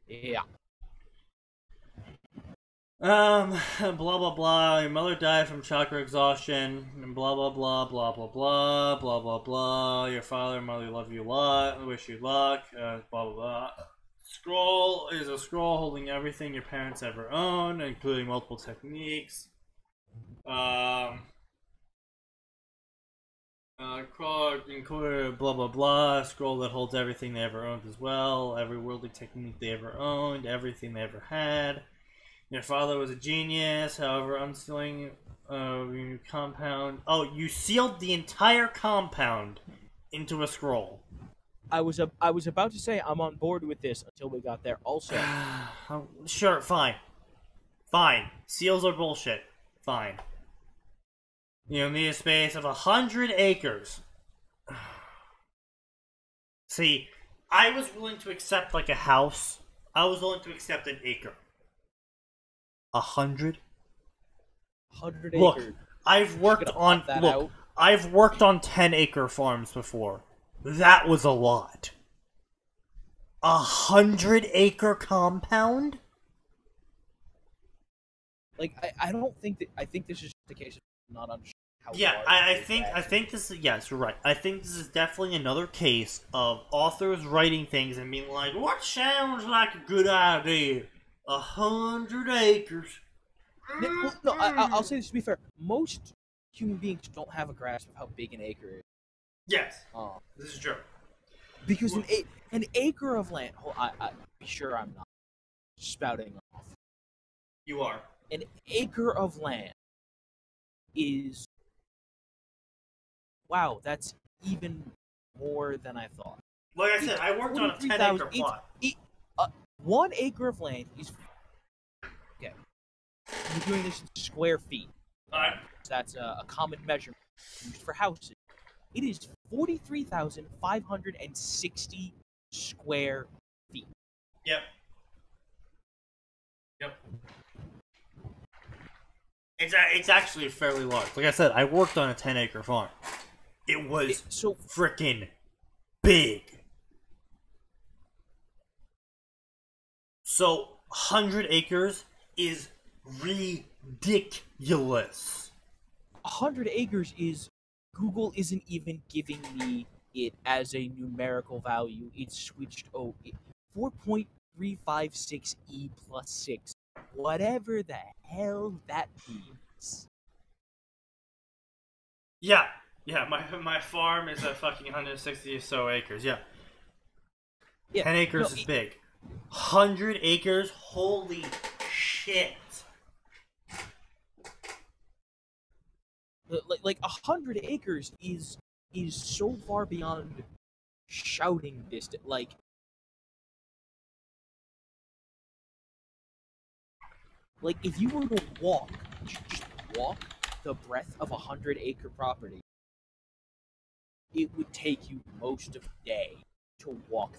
Yeah. Blah blah blah. Your mother died from chakra exhaustion. And blah blah blah blah blah blah blah blah blah. Your father and mother love you a lot. I wish you luck. Blah blah blah. Scroll is a scroll holding everything your parents ever owned, including multiple techniques. Included blah blah blah. A scroll that holds everything they ever owned as well. Every worldly technique they ever owned. Everything they ever had. Your father was a genius, however, unsealing your compound. Oh, you sealed the entire compound into a scroll. I was about to say I'm on board with this until we got there. Also, sure, fine. Fine. Seals are bullshit. Fine. You'll need a space of 100 acres. See, I was willing to accept like a house. I was willing to accept an acre. 100? 100 Look, acres. I've worked on I've worked on 10-acre farms before. That was a lot. 100-acre compound? Like I don't think that I think this is just the case of not understanding how. Yeah, I think this is, yes, you're right. I think this is definitely another case of authors writing things and being like, what sounds like a good idea? 100 acres. No, I'll say this to be fair. Most human beings don't have a grasp of how big an acre is. Yes, this is true. Because an acre of land. Be sure I'm not spouting off. You are. An acre of land is, wow, that's even more than I thought. Like I said, I worked on a 10-acre plot. 1 acre of land is, okay, you're doing this in square feet. Alright. So that's a common measurement used for houses. It is 43,560 square feet. Yep. Yep. It's actually fairly large. Like I said, I worked on a 10-acre farm. It was so frickin' big. So, 100 acres is ridiculous. 100 acres is, Google isn't even giving me it as a numerical value. It's switched 4.356 E plus 6. Whatever the hell that means. Yeah, my farm is a fucking 160 or so acres, yeah. 10 acres is big. 100 acres? Holy shit. Like 100 acres is so far beyond shouting distance. Like if you were to just walk the breadth of 100-acre property, it would take you most of the day to walk.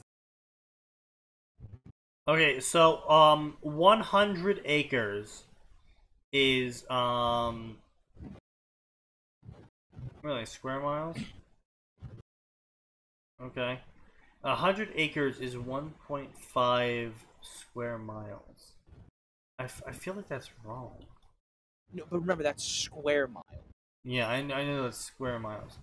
Okay, so 100 acres is really square miles? Okay. 100 acres is 1.5 square miles. I feel like that's wrong. No, but remember, that's square mile. Yeah, I know that's square miles.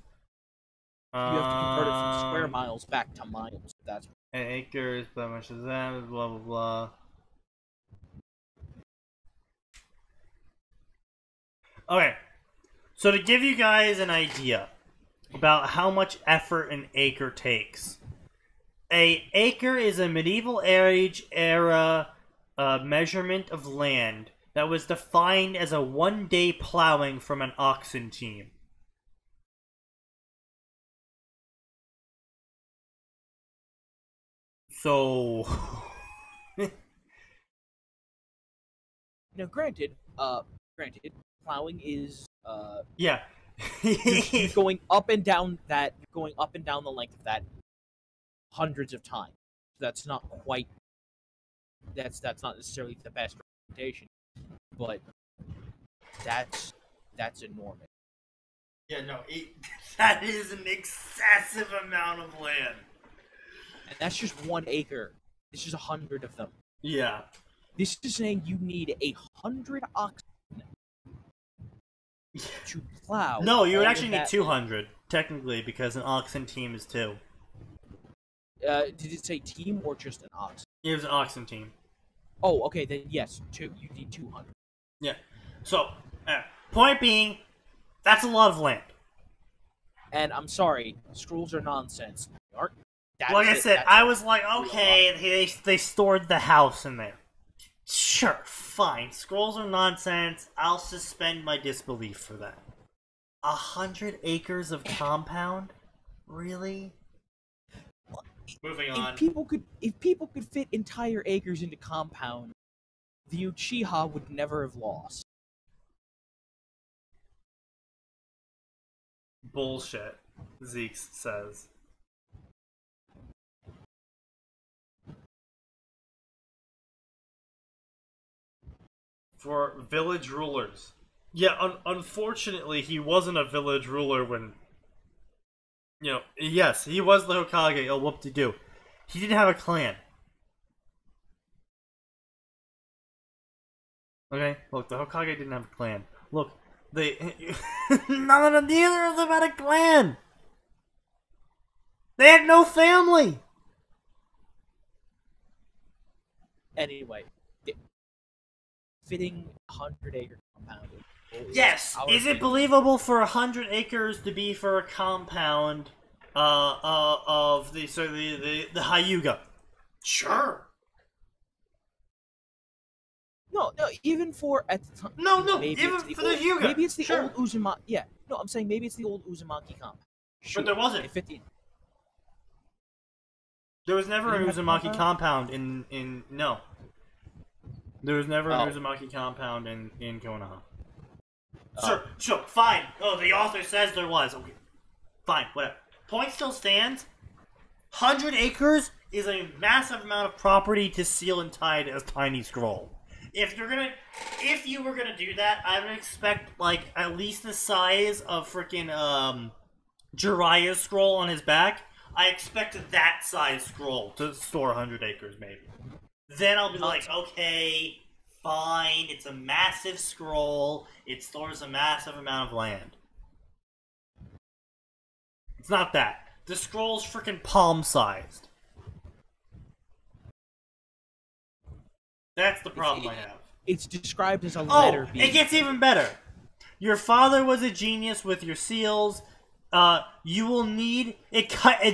You have to convert it from square miles back to miles. That's an acre is that much as that, blah blah blah. Okay, so to give you guys an idea about how much effort an acre takes, an acre is a medieval age era measurement of land that was defined as a 1-day plowing from an oxen team. So, now, granted, plowing is yeah, you're going up and down the length of that hundreds of times. That's not quite. That's not necessarily the best representation, but that's enormous. Yeah, no, that is an excessive amount of land. And that's just 1 acre. It's just 100 of them. Yeah. This is saying you need 100 oxen to plow. No, you would all actually of need that 200, technically, because an oxen team is 2. land. Did it say team or just an ox? It was an oxen team. Oh, okay, then yes, you need 200. Yeah. So, point being, that's a lot of land. And I'm sorry, scrolls are nonsense. Like I said, I was like, okay, they stored the house in there. Sure, fine. Scrolls are nonsense. I'll suspend my disbelief for that. 100 acres of compound? Really? Moving on. If people could fit entire acres into compound, the Uchiha would never have lost. Bullshit, Zeke says. For village rulers. Yeah, unfortunately, he wasn't a village ruler when... You know, yes, he was the Hokage, oh whoop-de-doo. He didn't have a clan. Okay, look, the Hokage didn't have a clan. Look, neither of them had a clan! They had no family! Anyway, fitting 100-acre compound. Yes! Is it believable for 100 acres to be for a compound of the Hyuga? Sure. No, even for at the time. No, even for the Hyuga. Maybe it's the old Uzumaki. Yeah, no, I'm saying maybe it's the old Uzumaki compound. Sure. But there wasn't. There was never an Uzumaki compound in no. There was never an Uzumaki compound in Konoha. Sure, fine. Oh, the author says there was. Okay, fine, whatever. Point still stands. 100 acres is a massive amount of property to seal and tie as tiny scroll. If you were gonna do that, I would expect like at least the size of freaking Jiraiya's scroll on his back. I expect that size scroll to store 100 acres, maybe. Then I'll be like, okay, fine, it's a massive scroll, it stores a massive amount of land. It's not that. The scroll's freaking palm-sized. That's the problem I have. It's described as a letter B. It gets even better. Your father was a genius with your seals. You will need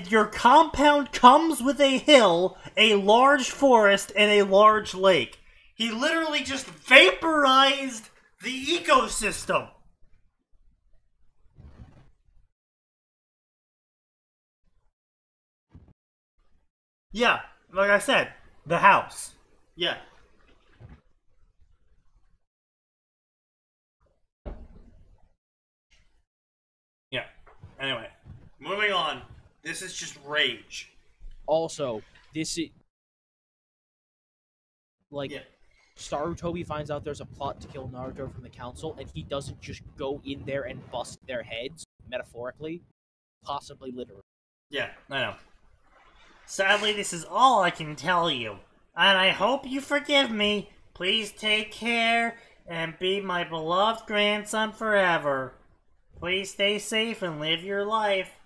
your compound comes with a hill, a large forest, and a large lake. He literally just vaporized the ecosystem. Yeah, like I said, the house. Yeah. Yeah. Anyway, moving on. This is just rage. Also, this is like Sarutobi finds out there's a plot to kill Naruto from the council, and he doesn't just go in there and bust their heads, metaphorically, possibly literally. Yeah, I know. Sadly, this is all I can tell you, and I hope you forgive me. Please take care and be my beloved grandson forever. Please stay safe and live your life.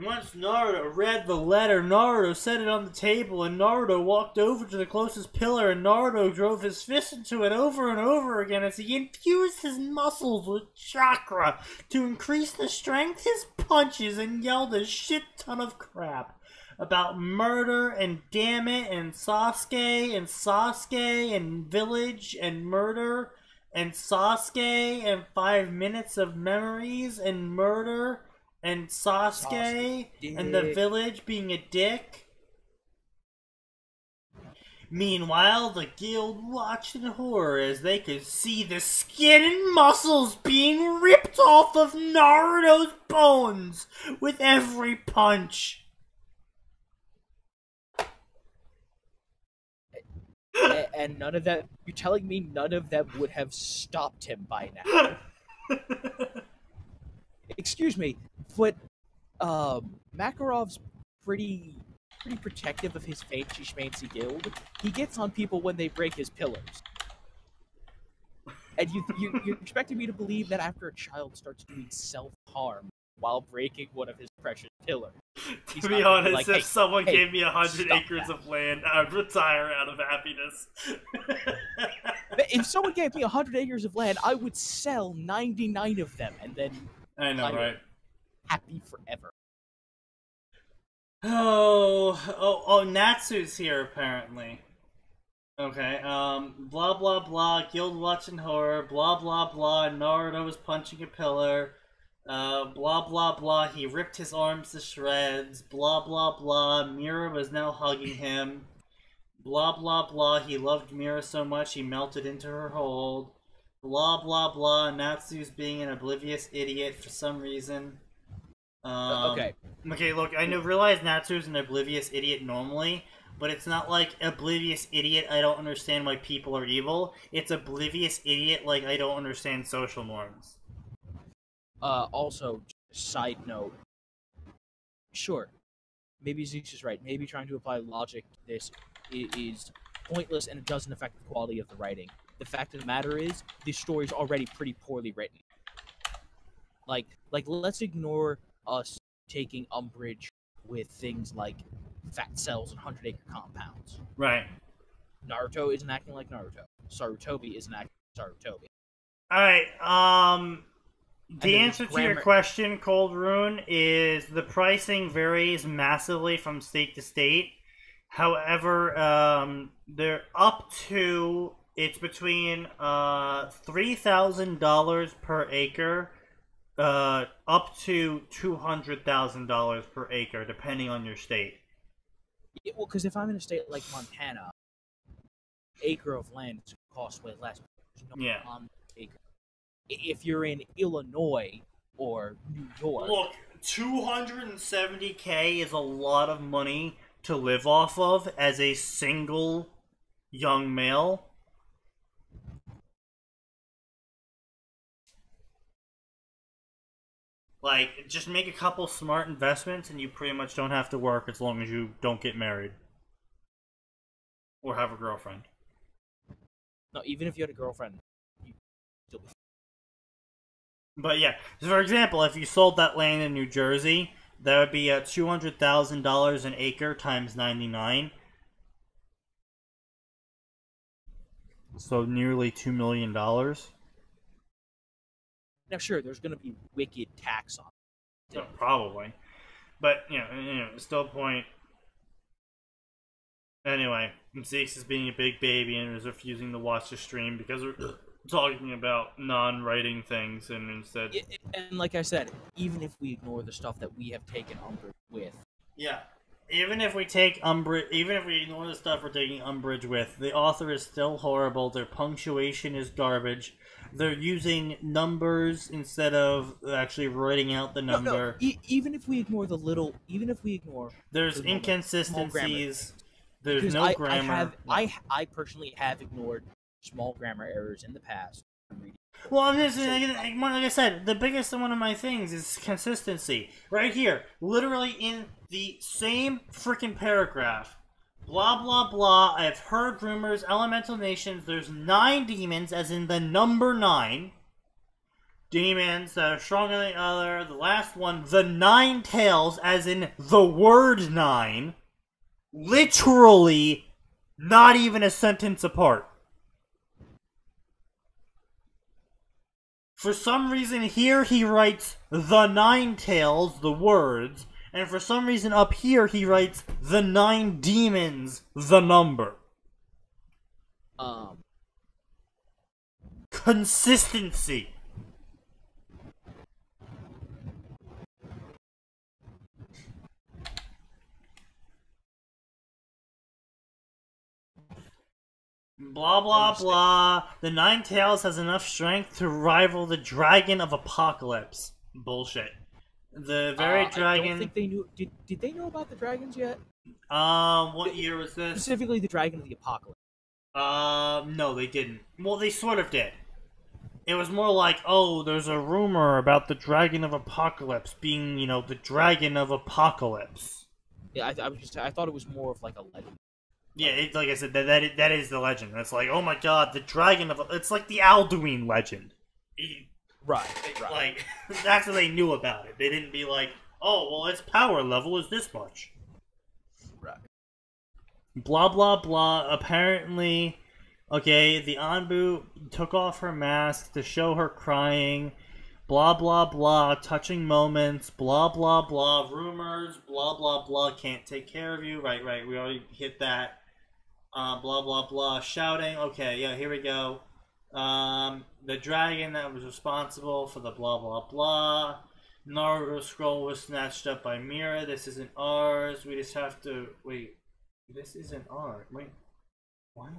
Once Naruto read the letter, Naruto set it on the table, and Naruto walked over to the closest pillar, and Naruto drove his fist into it over and over again as he infused his muscles with chakra to increase the strength of his punches, and yelled a shit ton of crap about murder and damn it and Sasuke and village and murder and Sasuke and 5 minutes of memories and murder and Sasuke and the village being a dick. Meanwhile, the guild watched in horror as they could see the skin and muscles being ripped off of Naruto's bones with every punch. And none of that, you're telling me none of that would have stopped him by now? excuse me, but Makarov's pretty protective of his fancy schmancy guild. He gets on people when they break his pillars. And you're expecting me to believe that after a child starts doing self-harm while breaking one of his precious pillars. To be honest, like, if someone gave me 100 stop acres that. of land, I would retire out of happiness. If someone gave me 100 acres of land, I would sell 99 of them and then I know, right? Happy forever. Oh, Natsu's here apparently. Okay, blah blah blah, guild watching horror, blah blah blah, Naruto was punching a pillar, blah blah blah, he ripped his arms to shreds, blah blah blah, Mira was now hugging him, blah blah blah, he loved Mira so much he melted into her hold, blah blah blah, Natsu's being an oblivious idiot for some reason. Okay, look, realize Natsu's an oblivious idiot normally, but it's not like oblivious idiot, I don't understand why people are evil. It's oblivious idiot, like I don't understand social norms. Also, side note, sure, maybe Zeus is right. Maybe trying to apply logic to this is pointless and it doesn't affect the quality of the writing. The fact of the matter is, this story's already pretty poorly written. Like let's ignore us taking umbrage with things like fat cells and 100-acre compounds. Right. Naruto isn't acting like Naruto. Sarutobi isn't acting like Sarutobi. Alright, the answer to your question, Cold Rune, is the pricing varies massively from state to state. However, they're up to, it's between $3,000 per acre up to $200,000 per acre, depending on your state. Yeah, well, because if I'm in a state like Montana, acre of land costs way less. Yeah. Acre. If you're in Illinois or New York, look, $270K is a lot of money to live off of as a single young male. Like, just make a couple smart investments and you pretty much don't have to work as long as you don't get married. Or have a girlfriend. No, even if you had a girlfriend, you'd still be... But yeah, so for example, if you sold that land in New Jersey, that would be at $200,000 an acre times 99. So nearly $2 million. Now, sure, there's going to be wicked tax on it. Yeah, probably. But, you know, still a point. Anyway, Zeus is being a big baby and is refusing to watch the stream because we're talking about non-writing things and instead... And like I said, even if we ignore the stuff that we have taken umbrage with... Yeah. Even if we take even if we ignore the stuff we're taking umbrage with, the author is still horrible, their punctuation is garbage, they're using numbers instead of actually writing out the number. No. Even if we ignore there's inconsistencies, there's no grammar. I personally have ignored small grammar errors in the past. Well, I'm just, like I said, the biggest one of my things is consistency. Right here, literally in the same freaking paragraph. Blah, blah, blah, I've heard rumors, elemental nations, there's 9 demons, as in the number 9. Demons that are stronger than the other. The last one, the 9 tails, as in the word 9. Literally, not even a sentence apart. For some reason here he writes the 9 tails, the words, and for some reason up here he writes the 9 demons, the number. Consistency. Blah, blah, blah. The 9 tails has enough strength to rival the Dragon of Apocalypse. Bullshit. The very dragon... I don't think they knew... Did they know about the dragons yet? What year was this? Specifically the Dragon of the Apocalypse. No, they didn't. Well, they sort of did. It was more like, oh, there's a rumor about the Dragon of Apocalypse being, you know, the Dragon of Apocalypse. Yeah, I thought it was more of like a legend. Yeah, like I said, that is the legend. It's like, oh my god, the Dragon of... It's like the Alduin legend. Right. Like, that's what they knew about it. They didn't be like, oh, well, its power level is this much. Right. Blah, blah, blah. Apparently, okay, the Anbu took off her mask to show her crying. Blah, blah, blah. Touching moments. Blah, blah, blah. Rumors. Blah, blah, blah. Can't take care of you. Right. We already hit that. Blah, blah, blah. Shouting. Okay, yeah, here we go. The dragon that was responsible for the blah, blah, blah. Naruto scroll was snatched up by Mira. This isn't ours. We just have to... Wait. This isn't ours. Wait. What?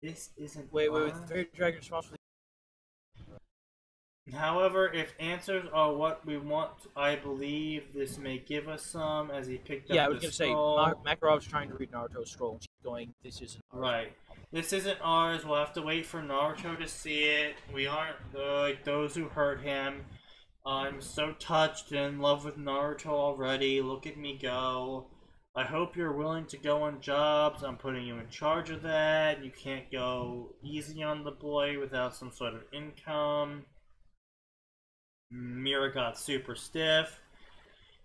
This isn't Wait, ours? the very dragon responsible. However, if answers are what we want, I believe this may give us some, as he picked up the scroll. Yeah, I was gonna say, Makarov's trying to read Naruto's scroll, and she's going, this isn't ours. Right. This isn't ours, we'll have to wait for Naruto to see it. We aren't like those who hurt him. I'm so touched and in love with Naruto already, look at me go. I hope you're willing to go on jobs, I'm putting you in charge of that. You can't go easy on the boy without some sort of income. Mira got super stiff.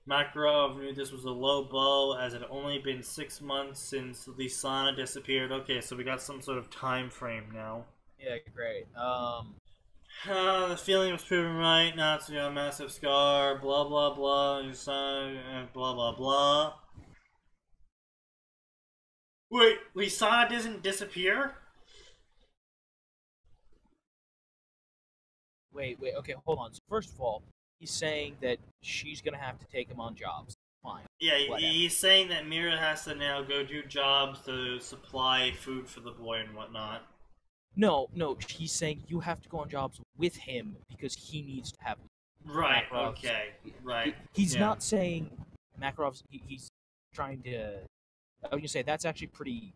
Makarov knew this was a low blow as it had only been 6 months since Lisana disappeared. Okay, so we got some sort of time frame now. Yeah, great. The feeling was proven right. Natsu got a massive scar. Blah blah blah. Lisana, blah blah blah. Wait, Lisana doesn't disappear? Wait, okay, hold on. So first of all, he's saying that she's gonna have to take him on jobs. Fine. Yeah, whatever. He's saying that Mira has to now go do jobs to supply food for the boy and whatnot. No, he's saying you have to go on jobs with him because he needs to have. Right. Makarov's. Okay. Right. He's not saying Makarov's. He's trying to. I was gonna say that's actually pretty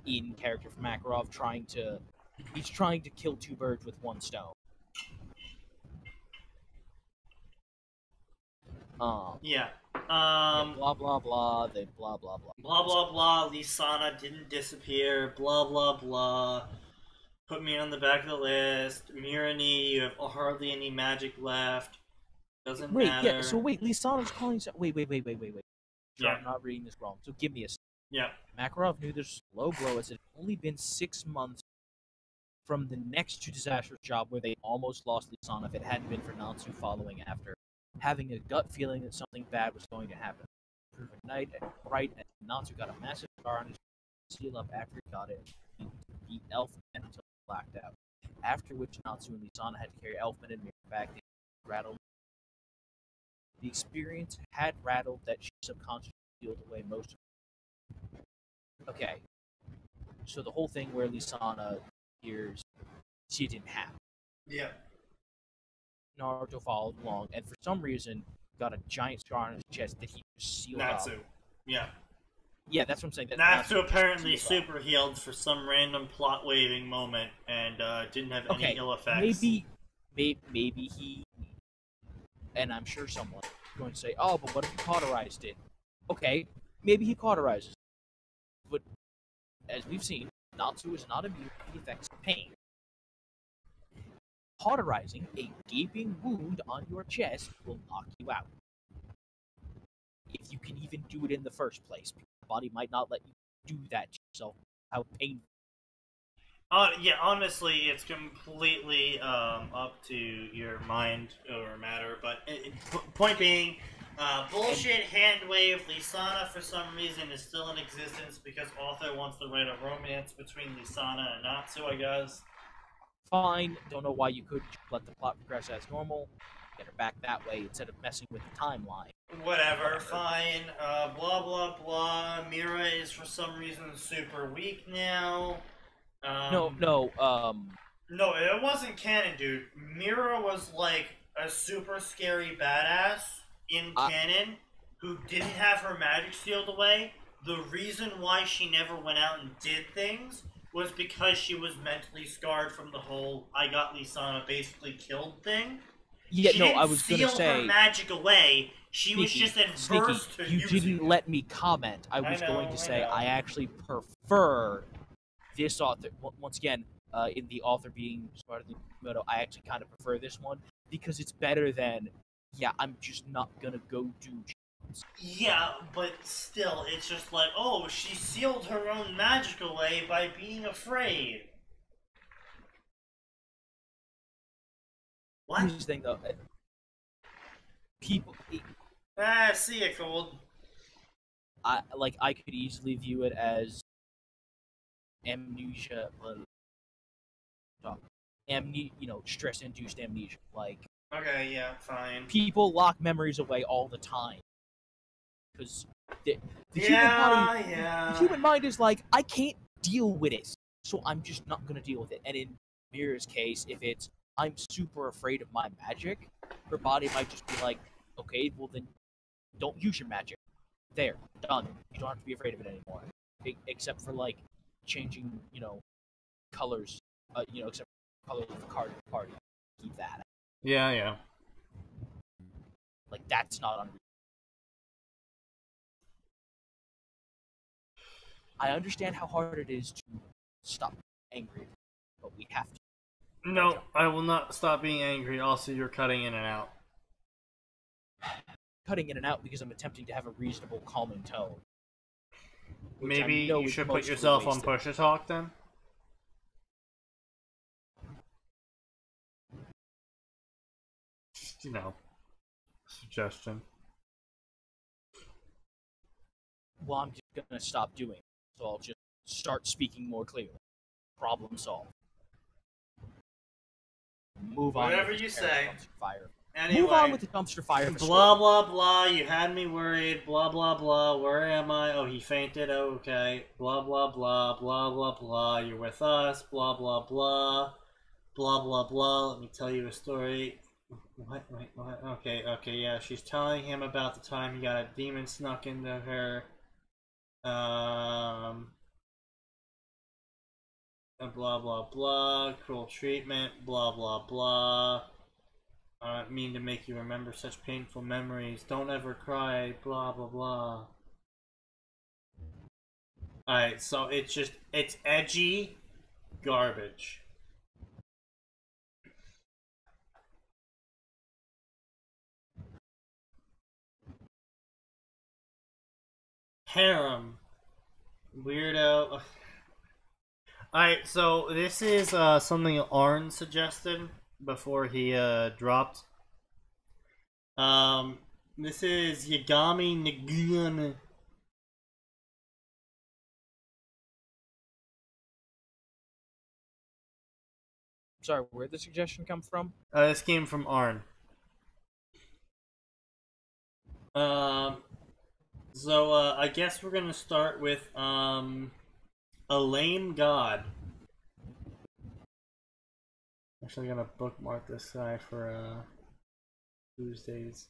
in character for Makarov. He's trying to kill two birds with one stone. Yeah. Blah blah blah. They blah blah blah. Blah blah blah. Lisana didn't disappear. Blah blah blah. Put me on the back of the list. Mirani, you have hardly any magic left. Doesn't matter. Yeah. So wait, Lisana's calling. Wait. Yeah. I'm not reading this wrong. So give me a. Yeah. Makarov knew this low blow as it had only been 6 months from the next to disastrous job where they almost lost Lisana if it hadn't been for Natsu following after, having a gut feeling that something bad was going to happen. Proven night and bright, and Natsu got a massive scar on his seal up after he got it. He beat Elfman until he blacked out. After which Natsu and Lisana had to carry Elfman and Mira back. They rattled. The experience had rattled that she subconsciously sealed away most of it. Okay. So the whole thing where Lisana hears she didn't happen. Yeah. Naruto followed along, and for some reason got a giant scar on his chest that he just sealed Natsu. up. Yeah. Yeah, that's what I'm saying. Natsu apparently super healed for some random plot waving moment and didn't have any ill effects. Maybe he, and I'm sure someone's going to say, oh, but what if he cauterized it? Okay, maybe he cauterizes it. But as we've seen, Natsu is not immune to the effects of pain. Cauterizing a gaping wound on your chest will knock you out. If you can even do it in the first place, because the body might not let you do that to yourself. How painful. Yeah, honestly, it's completely up to your mind or matter. But point being, bullshit hand wave Lisana for some reason is still in existence because author wants to write a romance between Lisana and Natsu, I guess. Fine. Don't know why you couldn't let the plot progress as normal. Get her back that way instead of messing with the timeline. Whatever, fine. Blah blah blah. Mira is for some reason super weak now. No, it wasn't canon, dude. Mira was like a super scary badass in canon who didn't have her magic sealed away. The reason why she never went out and did things was because she was mentally scarred from the whole I got Lisana basically killed thing. Yeah, She no, didn't I was gonna seal say her magic away. She was just adverse to you using didn't it. let me comment. I was going to say I actually prefer this author. Once again, in the author being smarter than Moto, I actually kind of prefer this one because it's better than, yeah, I'm just not gonna go do. Yeah, but still, it's just like, oh, she sealed her own magic away by being afraid. What? Here's the thing, though. People, Ah, see ya, Cold. I could easily view it as amnesia, stress-induced amnesia. Like, Okay, yeah, fine. people lock memories away all the time because the human mind is like, I can't deal with it, so I'm just not gonna deal with it. And in Mira's case, if it's I'm super afraid of my magic, her body might just be like, okay, well then don't use your magic. There, done. You don't have to be afraid of it anymore. Except for like changing, colors. Except for color of the card of the party. Keep that. Yeah, yeah. Like that's not unreasonable. I understand how hard it is to stop angry, but we have to. No, I will not stop being angry. Also, you're cutting in and out. Cutting in and out because I'm attempting to have a reasonable, calming tone. Maybe you should put yourself on push-to-talk then? Just, suggestion. Well, I'm just gonna stop doing it, so I'll just start speaking more clearly. Problem solved. Move on. Whatever you say. Fire. Anyway, move on with the dumpster fire. Blah, blah, blah. You had me worried. Blah, blah, blah. Where am I? Oh, he fainted. Oh, okay. Blah, blah, blah. Blah, blah, blah. You're with us. Blah, blah, blah. Blah, blah, blah. Let me tell you a story. What? Wait, what? Okay, yeah. She's telling him about the time he got a demon snuck into her. Blah, blah, blah. Cruel treatment. Blah, blah, blah. I don't mean to make you remember such painful memories. Don't ever cry. Blah, blah, blah. Alright, so it's edgy garbage. Harem. Weirdo. Alright, so this is something Arn suggested before he dropped. This is Yagami Nagun. Sorry, where'd the suggestion come from? This came from Arn. So I guess we're gonna start with a lame god. Actually, gonna bookmark this guy for Tuesdays.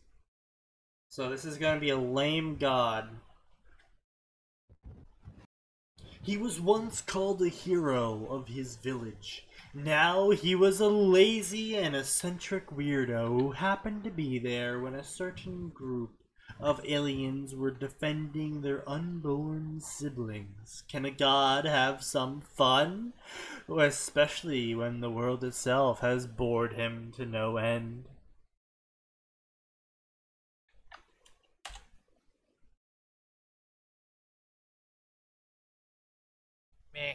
So this is gonna be a lame god. He was once called a hero of his village. Now he was a lazy and eccentric weirdo who happened to be there when a certain group of aliens were defending their unborn siblings. Can a god have some fun? Especially when the world itself has bored him to no end. Meh.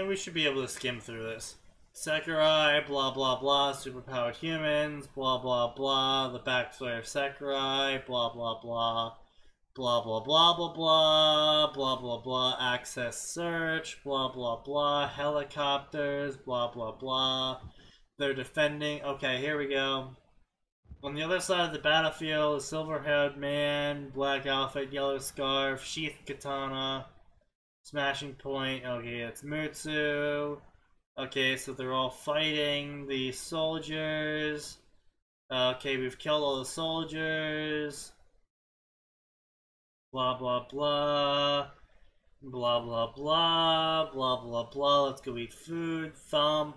We should be able to skim through this. Sakurai, blah blah blah, superpowered humans, blah blah blah, the backstory of Sakurai, blah blah blah, blah blah blah blah blah, blah blah blah, access search, blah blah blah, helicopters, blah blah blah. They're defending. Okay, here we go. On the other side of the battlefield, a silver-haired man, black outfit, yellow scarf, sheath katana. Smashing point. Okay, it's Mutsu. Okay, so they're all fighting the soldiers. Okay, we've killed all the soldiers. Blah, blah, blah. Blah, blah, blah. Blah, blah, blah. Let's go eat food. Thump.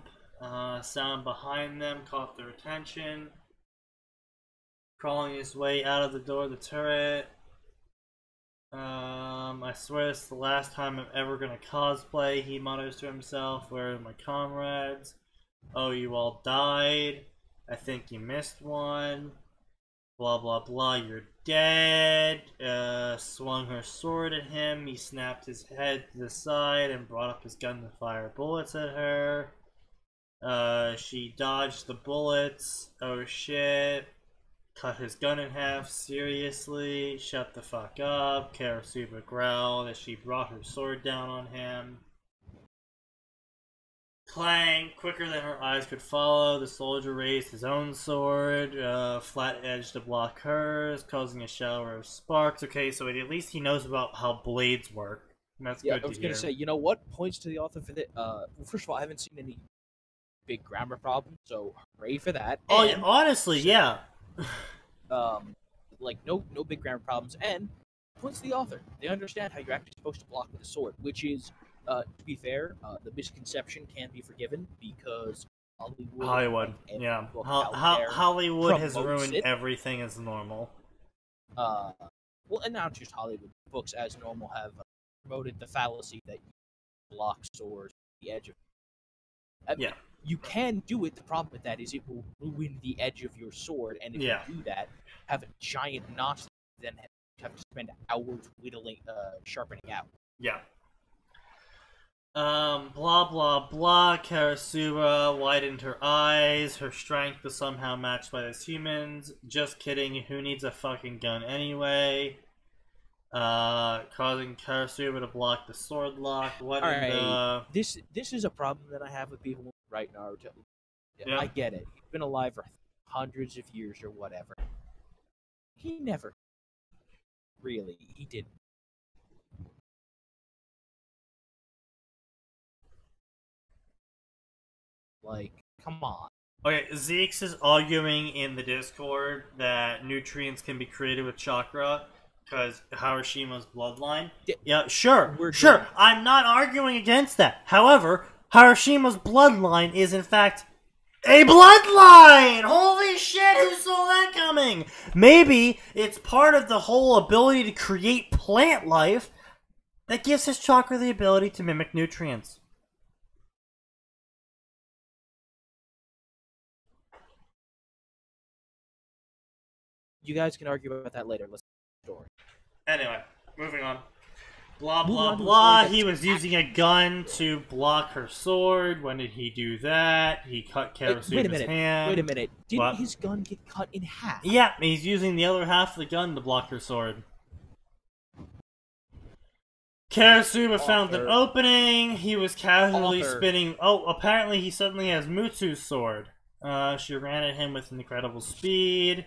Sound behind them caught their attention. Crawling his way out of the door of the turret. I swear this is the last time I'm ever gonna cosplay, he mutters to himself. Where are my comrades? Oh, you all died. I think you missed one. Blah blah blah, you're dead. Swung her sword at him. He snapped his head to the side and brought up his gun to fire bullets at her. She dodged the bullets. Oh shit. Cut his gun in half. Seriously? Shut the fuck up. Karasuba growled as she brought her sword down on him. Clang! Quicker than her eyes could follow, the soldier raised his own sword, flat edge to block hers, causing a shower of sparks. Okay, so at least he knows about how blades work. And that's good to hear. I was gonna say, you know what? Points to the author for that. Well, first of all, I haven't seen any big grammar problems, so hooray for that. Oh, and, honestly, yeah. Like no big grammar problems, and points to the author. They understand how you're actually supposed to block with a sword, which is, to be fair, the misconception can be forgiven because Hollywood yeah. Hollywood has ruined everything as normal. Well, and not just Hollywood. Books as normal have promoted the fallacy that you block swords at the edge of. Yeah. You can do it. The problem with that is it will ruin the edge of your sword, and if you do that, have a giant notch, then have to spend hours whittling, sharpening out. Yeah. Blah blah blah. Karasuba widened her eyes. Her strength was somehow matched by this human's. Just kidding. Who needs a fucking gun anyway? Causing Karasuba to block the sword lock. What in the... This is a problem that I have with people who write Naruto. Yeah. I get it. He's been alive for hundreds of years or whatever. He never really. He didn't. Like, come on. Okay, Zeeks is arguing in the Discord that nutrients can be created with chakra because Harashima's bloodline. Yeah, sure. I'm not arguing against that. However, Harashima's bloodline is in fact a bloodline! Holy shit, who saw that coming? Maybe it's part of the whole ability to create plant life that gives his chakra the ability to mimic nutrients. You guys can argue about that later. Let's get the story. Anyway, moving on. Blah, blah, blah. He was using a gun to block her sword. When did he do that? He cut Karasuba's hand. Wait a minute. Didn't his gun get cut in half? Yeah, he's using the other half of the gun to block her sword. Karasuba found an opening. He was casually spinning... Oh, apparently he suddenly has Mutsu's sword. She ran at him with incredible speed.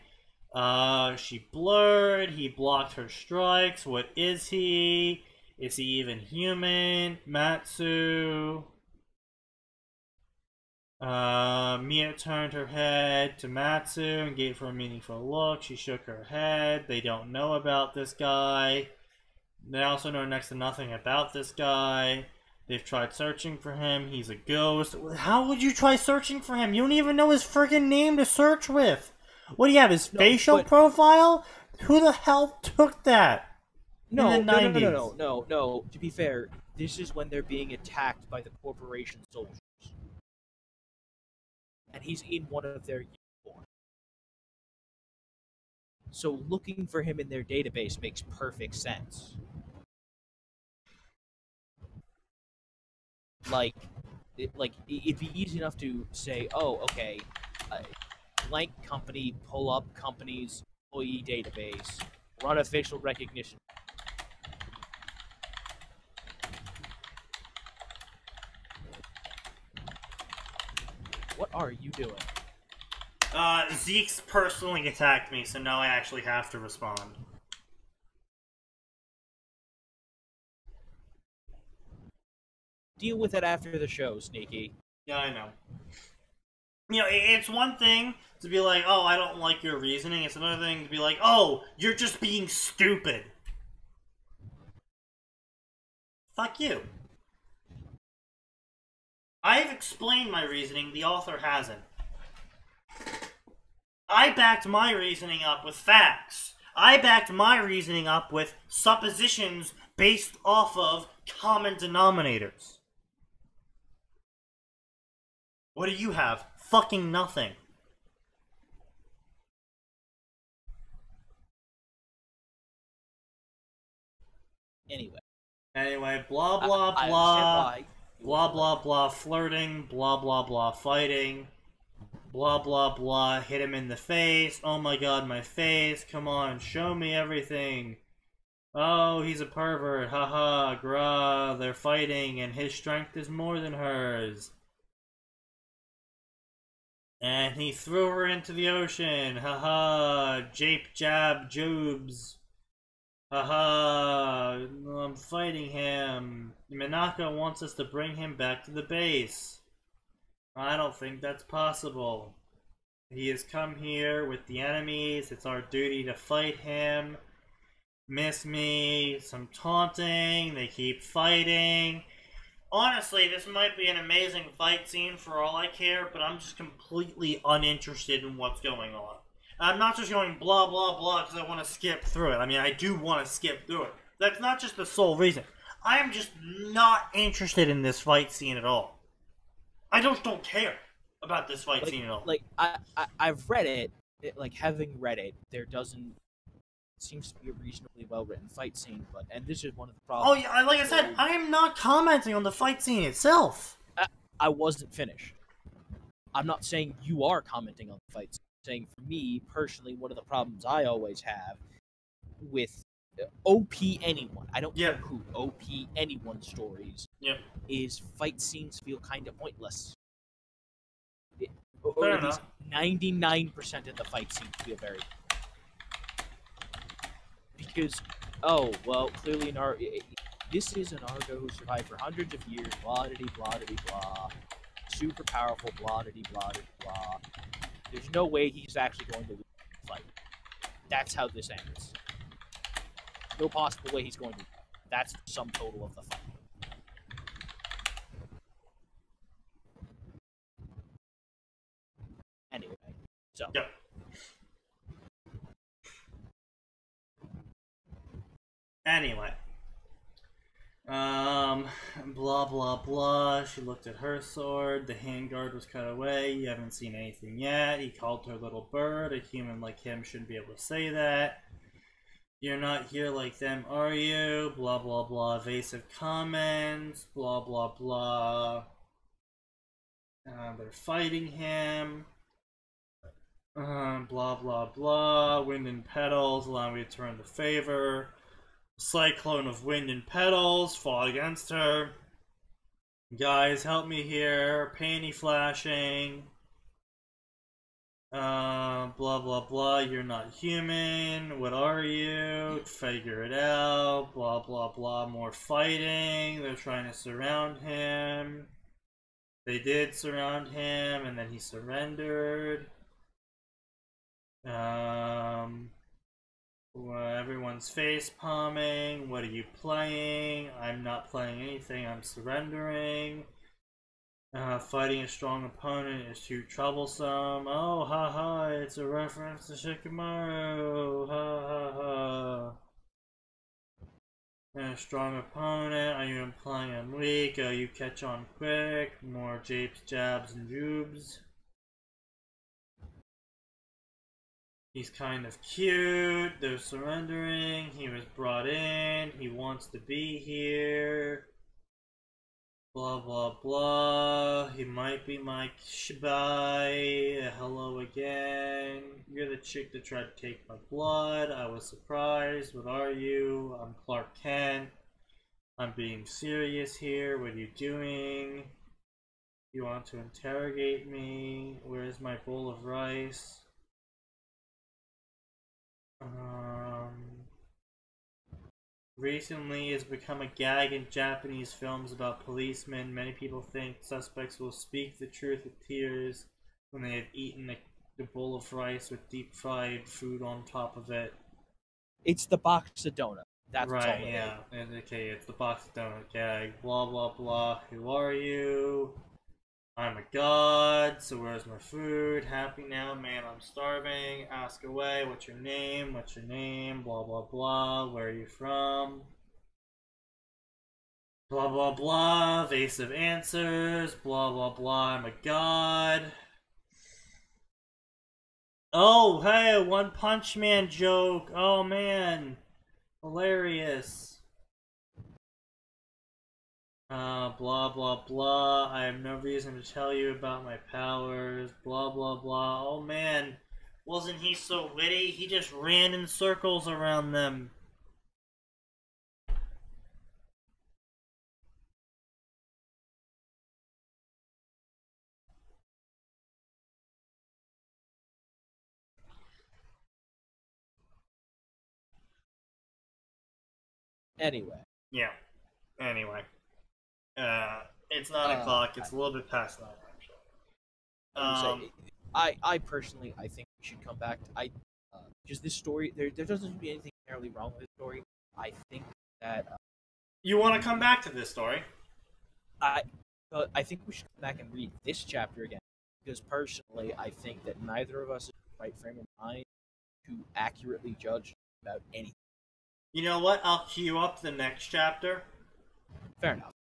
She blurred. He blocked her strikes. What is he? Is he even human? Matsu. Mia turned her head to Matsu and gave her a meaningful look. She shook her head. They don't know about this guy. They also know next to nothing about this guy. They've tried searching for him. He's a ghost. How would you try searching for him? You don't even know his friggin' name to search with. What do you have, his facial profile? Who the hell took that? No. To be fair, this is when they're being attacked by the corporation soldiers. And he's in one of their uniforms. So looking for him in their database makes perfect sense. Like, it'd be easy enough to say, oh, okay, blank company, pull up company's employee database, run a facial recognition. What are you doing? Zeke's personally attacked me, so now I actually have to respond. Deal with it after the show, Sneaky. Yeah, I know. You know, it's one thing to be like, oh, I don't like your reasoning. It's another thing to be like, oh, you're just being stupid. Fuck you. I've explained my reasoning, the author hasn't. I backed my reasoning up with facts. I backed my reasoning up with suppositions based off of common denominators. What do you have? Fucking nothing. Anyway, blah blah I blah. understand why. Blah blah blah flirting, blah blah blah fighting, blah blah blah hit him in the face. Oh my god, my face. Come on, show me everything. Oh, he's a pervert. Haha, grah. They're fighting and his strength is more than hers. And he threw her into the ocean. Haha, jape jab jubes. Haha, I'm fighting him. Minako wants us to bring him back to the base. I don't think that's possible. He has come here with the enemies. It's our duty to fight him. Miss me. Some taunting. They keep fighting. Honestly, this might be an amazing fight scene for all I care, but I'm just completely uninterested in what's going on. I'm not just going blah blah blah because I want to skip through it. I mean, I do want to skip through it. That's not just the sole reason. I am just not interested in this fight scene at all. I just don't care about this fight scene at all. Like, I've read it, like, having read it, there doesn't... seems to be a reasonably well-written fight scene, and this is one of the problems. Oh, yeah, like I said, I am not commenting on the fight scene itself. I wasn't finished. I'm not saying you are commenting on the fight scene. I'm saying, for me, personally, one of the problems I always have with OP anyone, I don't care who, OP anyone stories, is fight scenes feel kind of pointless. Or at least 99% of the fight scenes feel very because, oh, well, clearly this is an Argo who survived for hundreds of years, blah-diddy-blah-diddy-blah, super powerful, blah-diddy-blah-diddy-blah. There's no way he's actually going to lose the fight. That's how this ends. No possible way he's going to. That's the sum total of the fight. Anyway, so. Yeah. Anyway. Blah blah blah. She looked at her sword. The handguard was cut away. You haven't seen anything yet. He called her little bird. A human like him shouldn't be able to say that. You're not here like them, are you? Blah blah blah. Evasive comments. Blah blah blah. They're fighting him. Blah blah blah. Wind and petals allow me to turn the favor. Cyclone of wind and petals fought against her. Guys, help me here. Panty flashing. Blah blah blah. You're not human. What are you? Figure it out. Blah blah blah. More fighting. They're trying to surround him. They did surround him, and then he surrendered. Everyone's face palming. What are you playing? I'm not playing anything. I'm surrendering. Fighting a strong opponent is too troublesome. Oh, haha, it's a reference to Shikamaru. Ha ha ha. And a strong opponent. Are you implying I'm weak? Oh, you catch on quick. More japes, jabs, and jubes. He's kind of cute. They're surrendering. He was brought in. He wants to be here. Blah blah blah. He might be my Shibai. Hello again. You're the chick that tried to take my blood. I was surprised. What are you? I'm Clark Kent. I'm being serious here. What are you doing? You want to interrogate me? Where's my bowl of rice? Recently has become a gag in Japanese films about policemen. Many people think suspects will speak the truth with tears. when they had eaten the bowl of rice with deep fried food on top of it. It's the box of donuts. That's right, all it yeah. Okay, it's the box of donut gag. Blah blah blah. Who are you? I'm a god, so where's my food? Happy now, man, I'm starving. Ask away, what's your name? What's your name? Blah blah blah. Where are you from? Blah blah blah. Evasive answers. Blah blah blah. I'm a god. Oh, hey, a One Punch Man joke. Oh man. Hilarious. Blah blah blah. I have no reason to tell you about my powers. Blah blah blah. Oh man. Wasn't he so witty? He just ran in circles around them. Anyway. Yeah. Anyway. It's 9 o'clock. It's a little bit past 9, actually. I personally, I think we should come back. Because this story, there doesn't seem to be anything entirely wrong with this story. I think that you want to come back to this story? I think we should come back and read this chapter again. Because personally, I think that neither of us is in the right frame of mind to accurately judge about anything. You know what? I'll queue up the next chapter. Fair enough.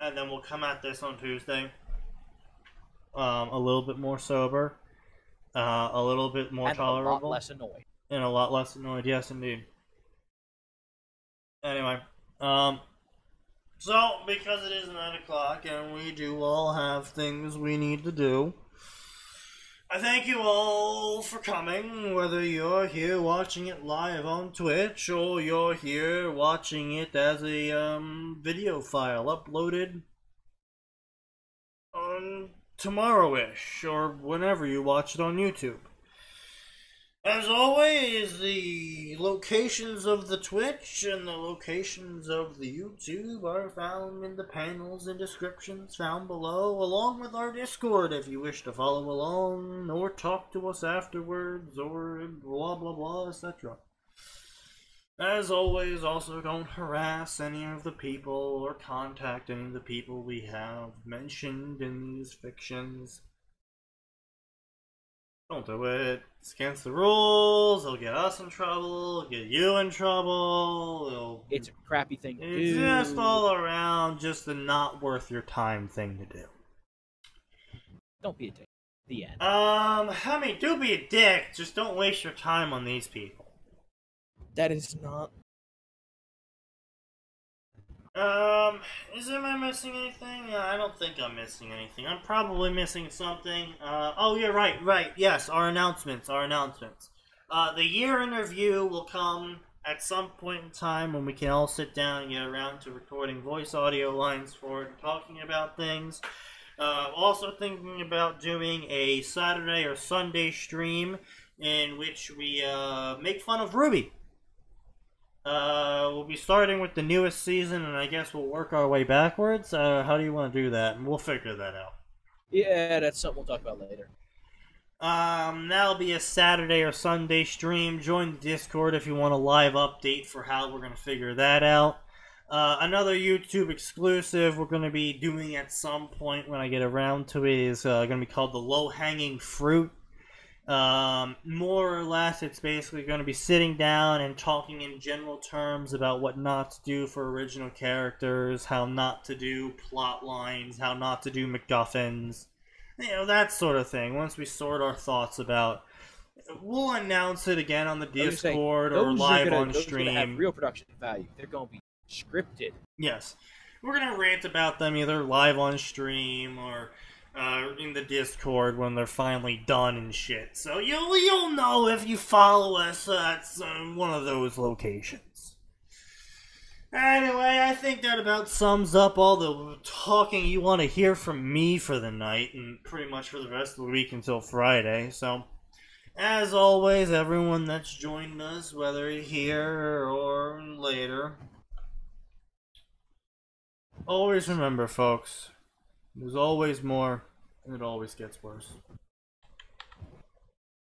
And then we'll come at this on Tuesday. A little bit more sober. A little bit more tolerable. And a lot less annoyed. And a lot less annoyed, yes indeed. Anyway, so, because it is 9 o'clock and we do all have things we need to do, I thank you all for coming, whether you're here watching it live on Twitch or you're here watching it as a video file uploaded on tomorrow-ish or whenever you watch it on YouTube. As always, the locations of the Twitch and the locations of the YouTube are found in the panels and descriptions found below, along with our Discord if you wish to follow along or talk to us afterwards or blah blah blah, etc. As always, also don't harass any of the people or contact any of the people we have mentioned in these fictions. Don't do it. It's against the rules. It'll get us in trouble. It'll get you in trouble. It's a crappy thing to do. It's just all around just a not worth your time thing to do. Don't be a dick. The end. I mean, do be a dick. Just don't waste your time on these people. That is not... Am I missing anything? I don't think I'm missing anything. I'm probably missing something. Oh, yeah, right. Yes, our announcements. The year in review will come at some point in time when we can all sit down and get around to recording voice audio lines for it and talking about things. Also thinking about doing a Saturday or Sunday stream in which we, make fun of RWBY. We'll be starting with the newest season, and I guess we'll work our way backwards. How do you want to do that? And we'll figure that out. Yeah, that's something we'll talk about later. That'll be a Saturday or Sunday stream. Join the Discord if you want a live update for how we're going to figure that out. Another YouTube exclusive we're going to be doing at some point when I get around to it is going to be called the Low-Hanging Fruit. More or less, it's basically going to be sitting down and talking in general terms about what not to do for original characters, how not to do plot lines, how not to do MacGuffins, you know, that sort of thing. Once we sort our thoughts about, we'll announce it again on the Discord or live on stream. Those are have real production value. They're going to be scripted. Yes. We're going to rant about them either live on stream or in the Discord when they're finally done and shit. So you'll know if you follow us at one of those locations. Anyway, I think that about sums up all the talking you want to hear from me for the night and pretty much for the rest of the week until Friday. So, as always, everyone that's joined us, whether here or later, always remember, folks, there's always more It always gets worse.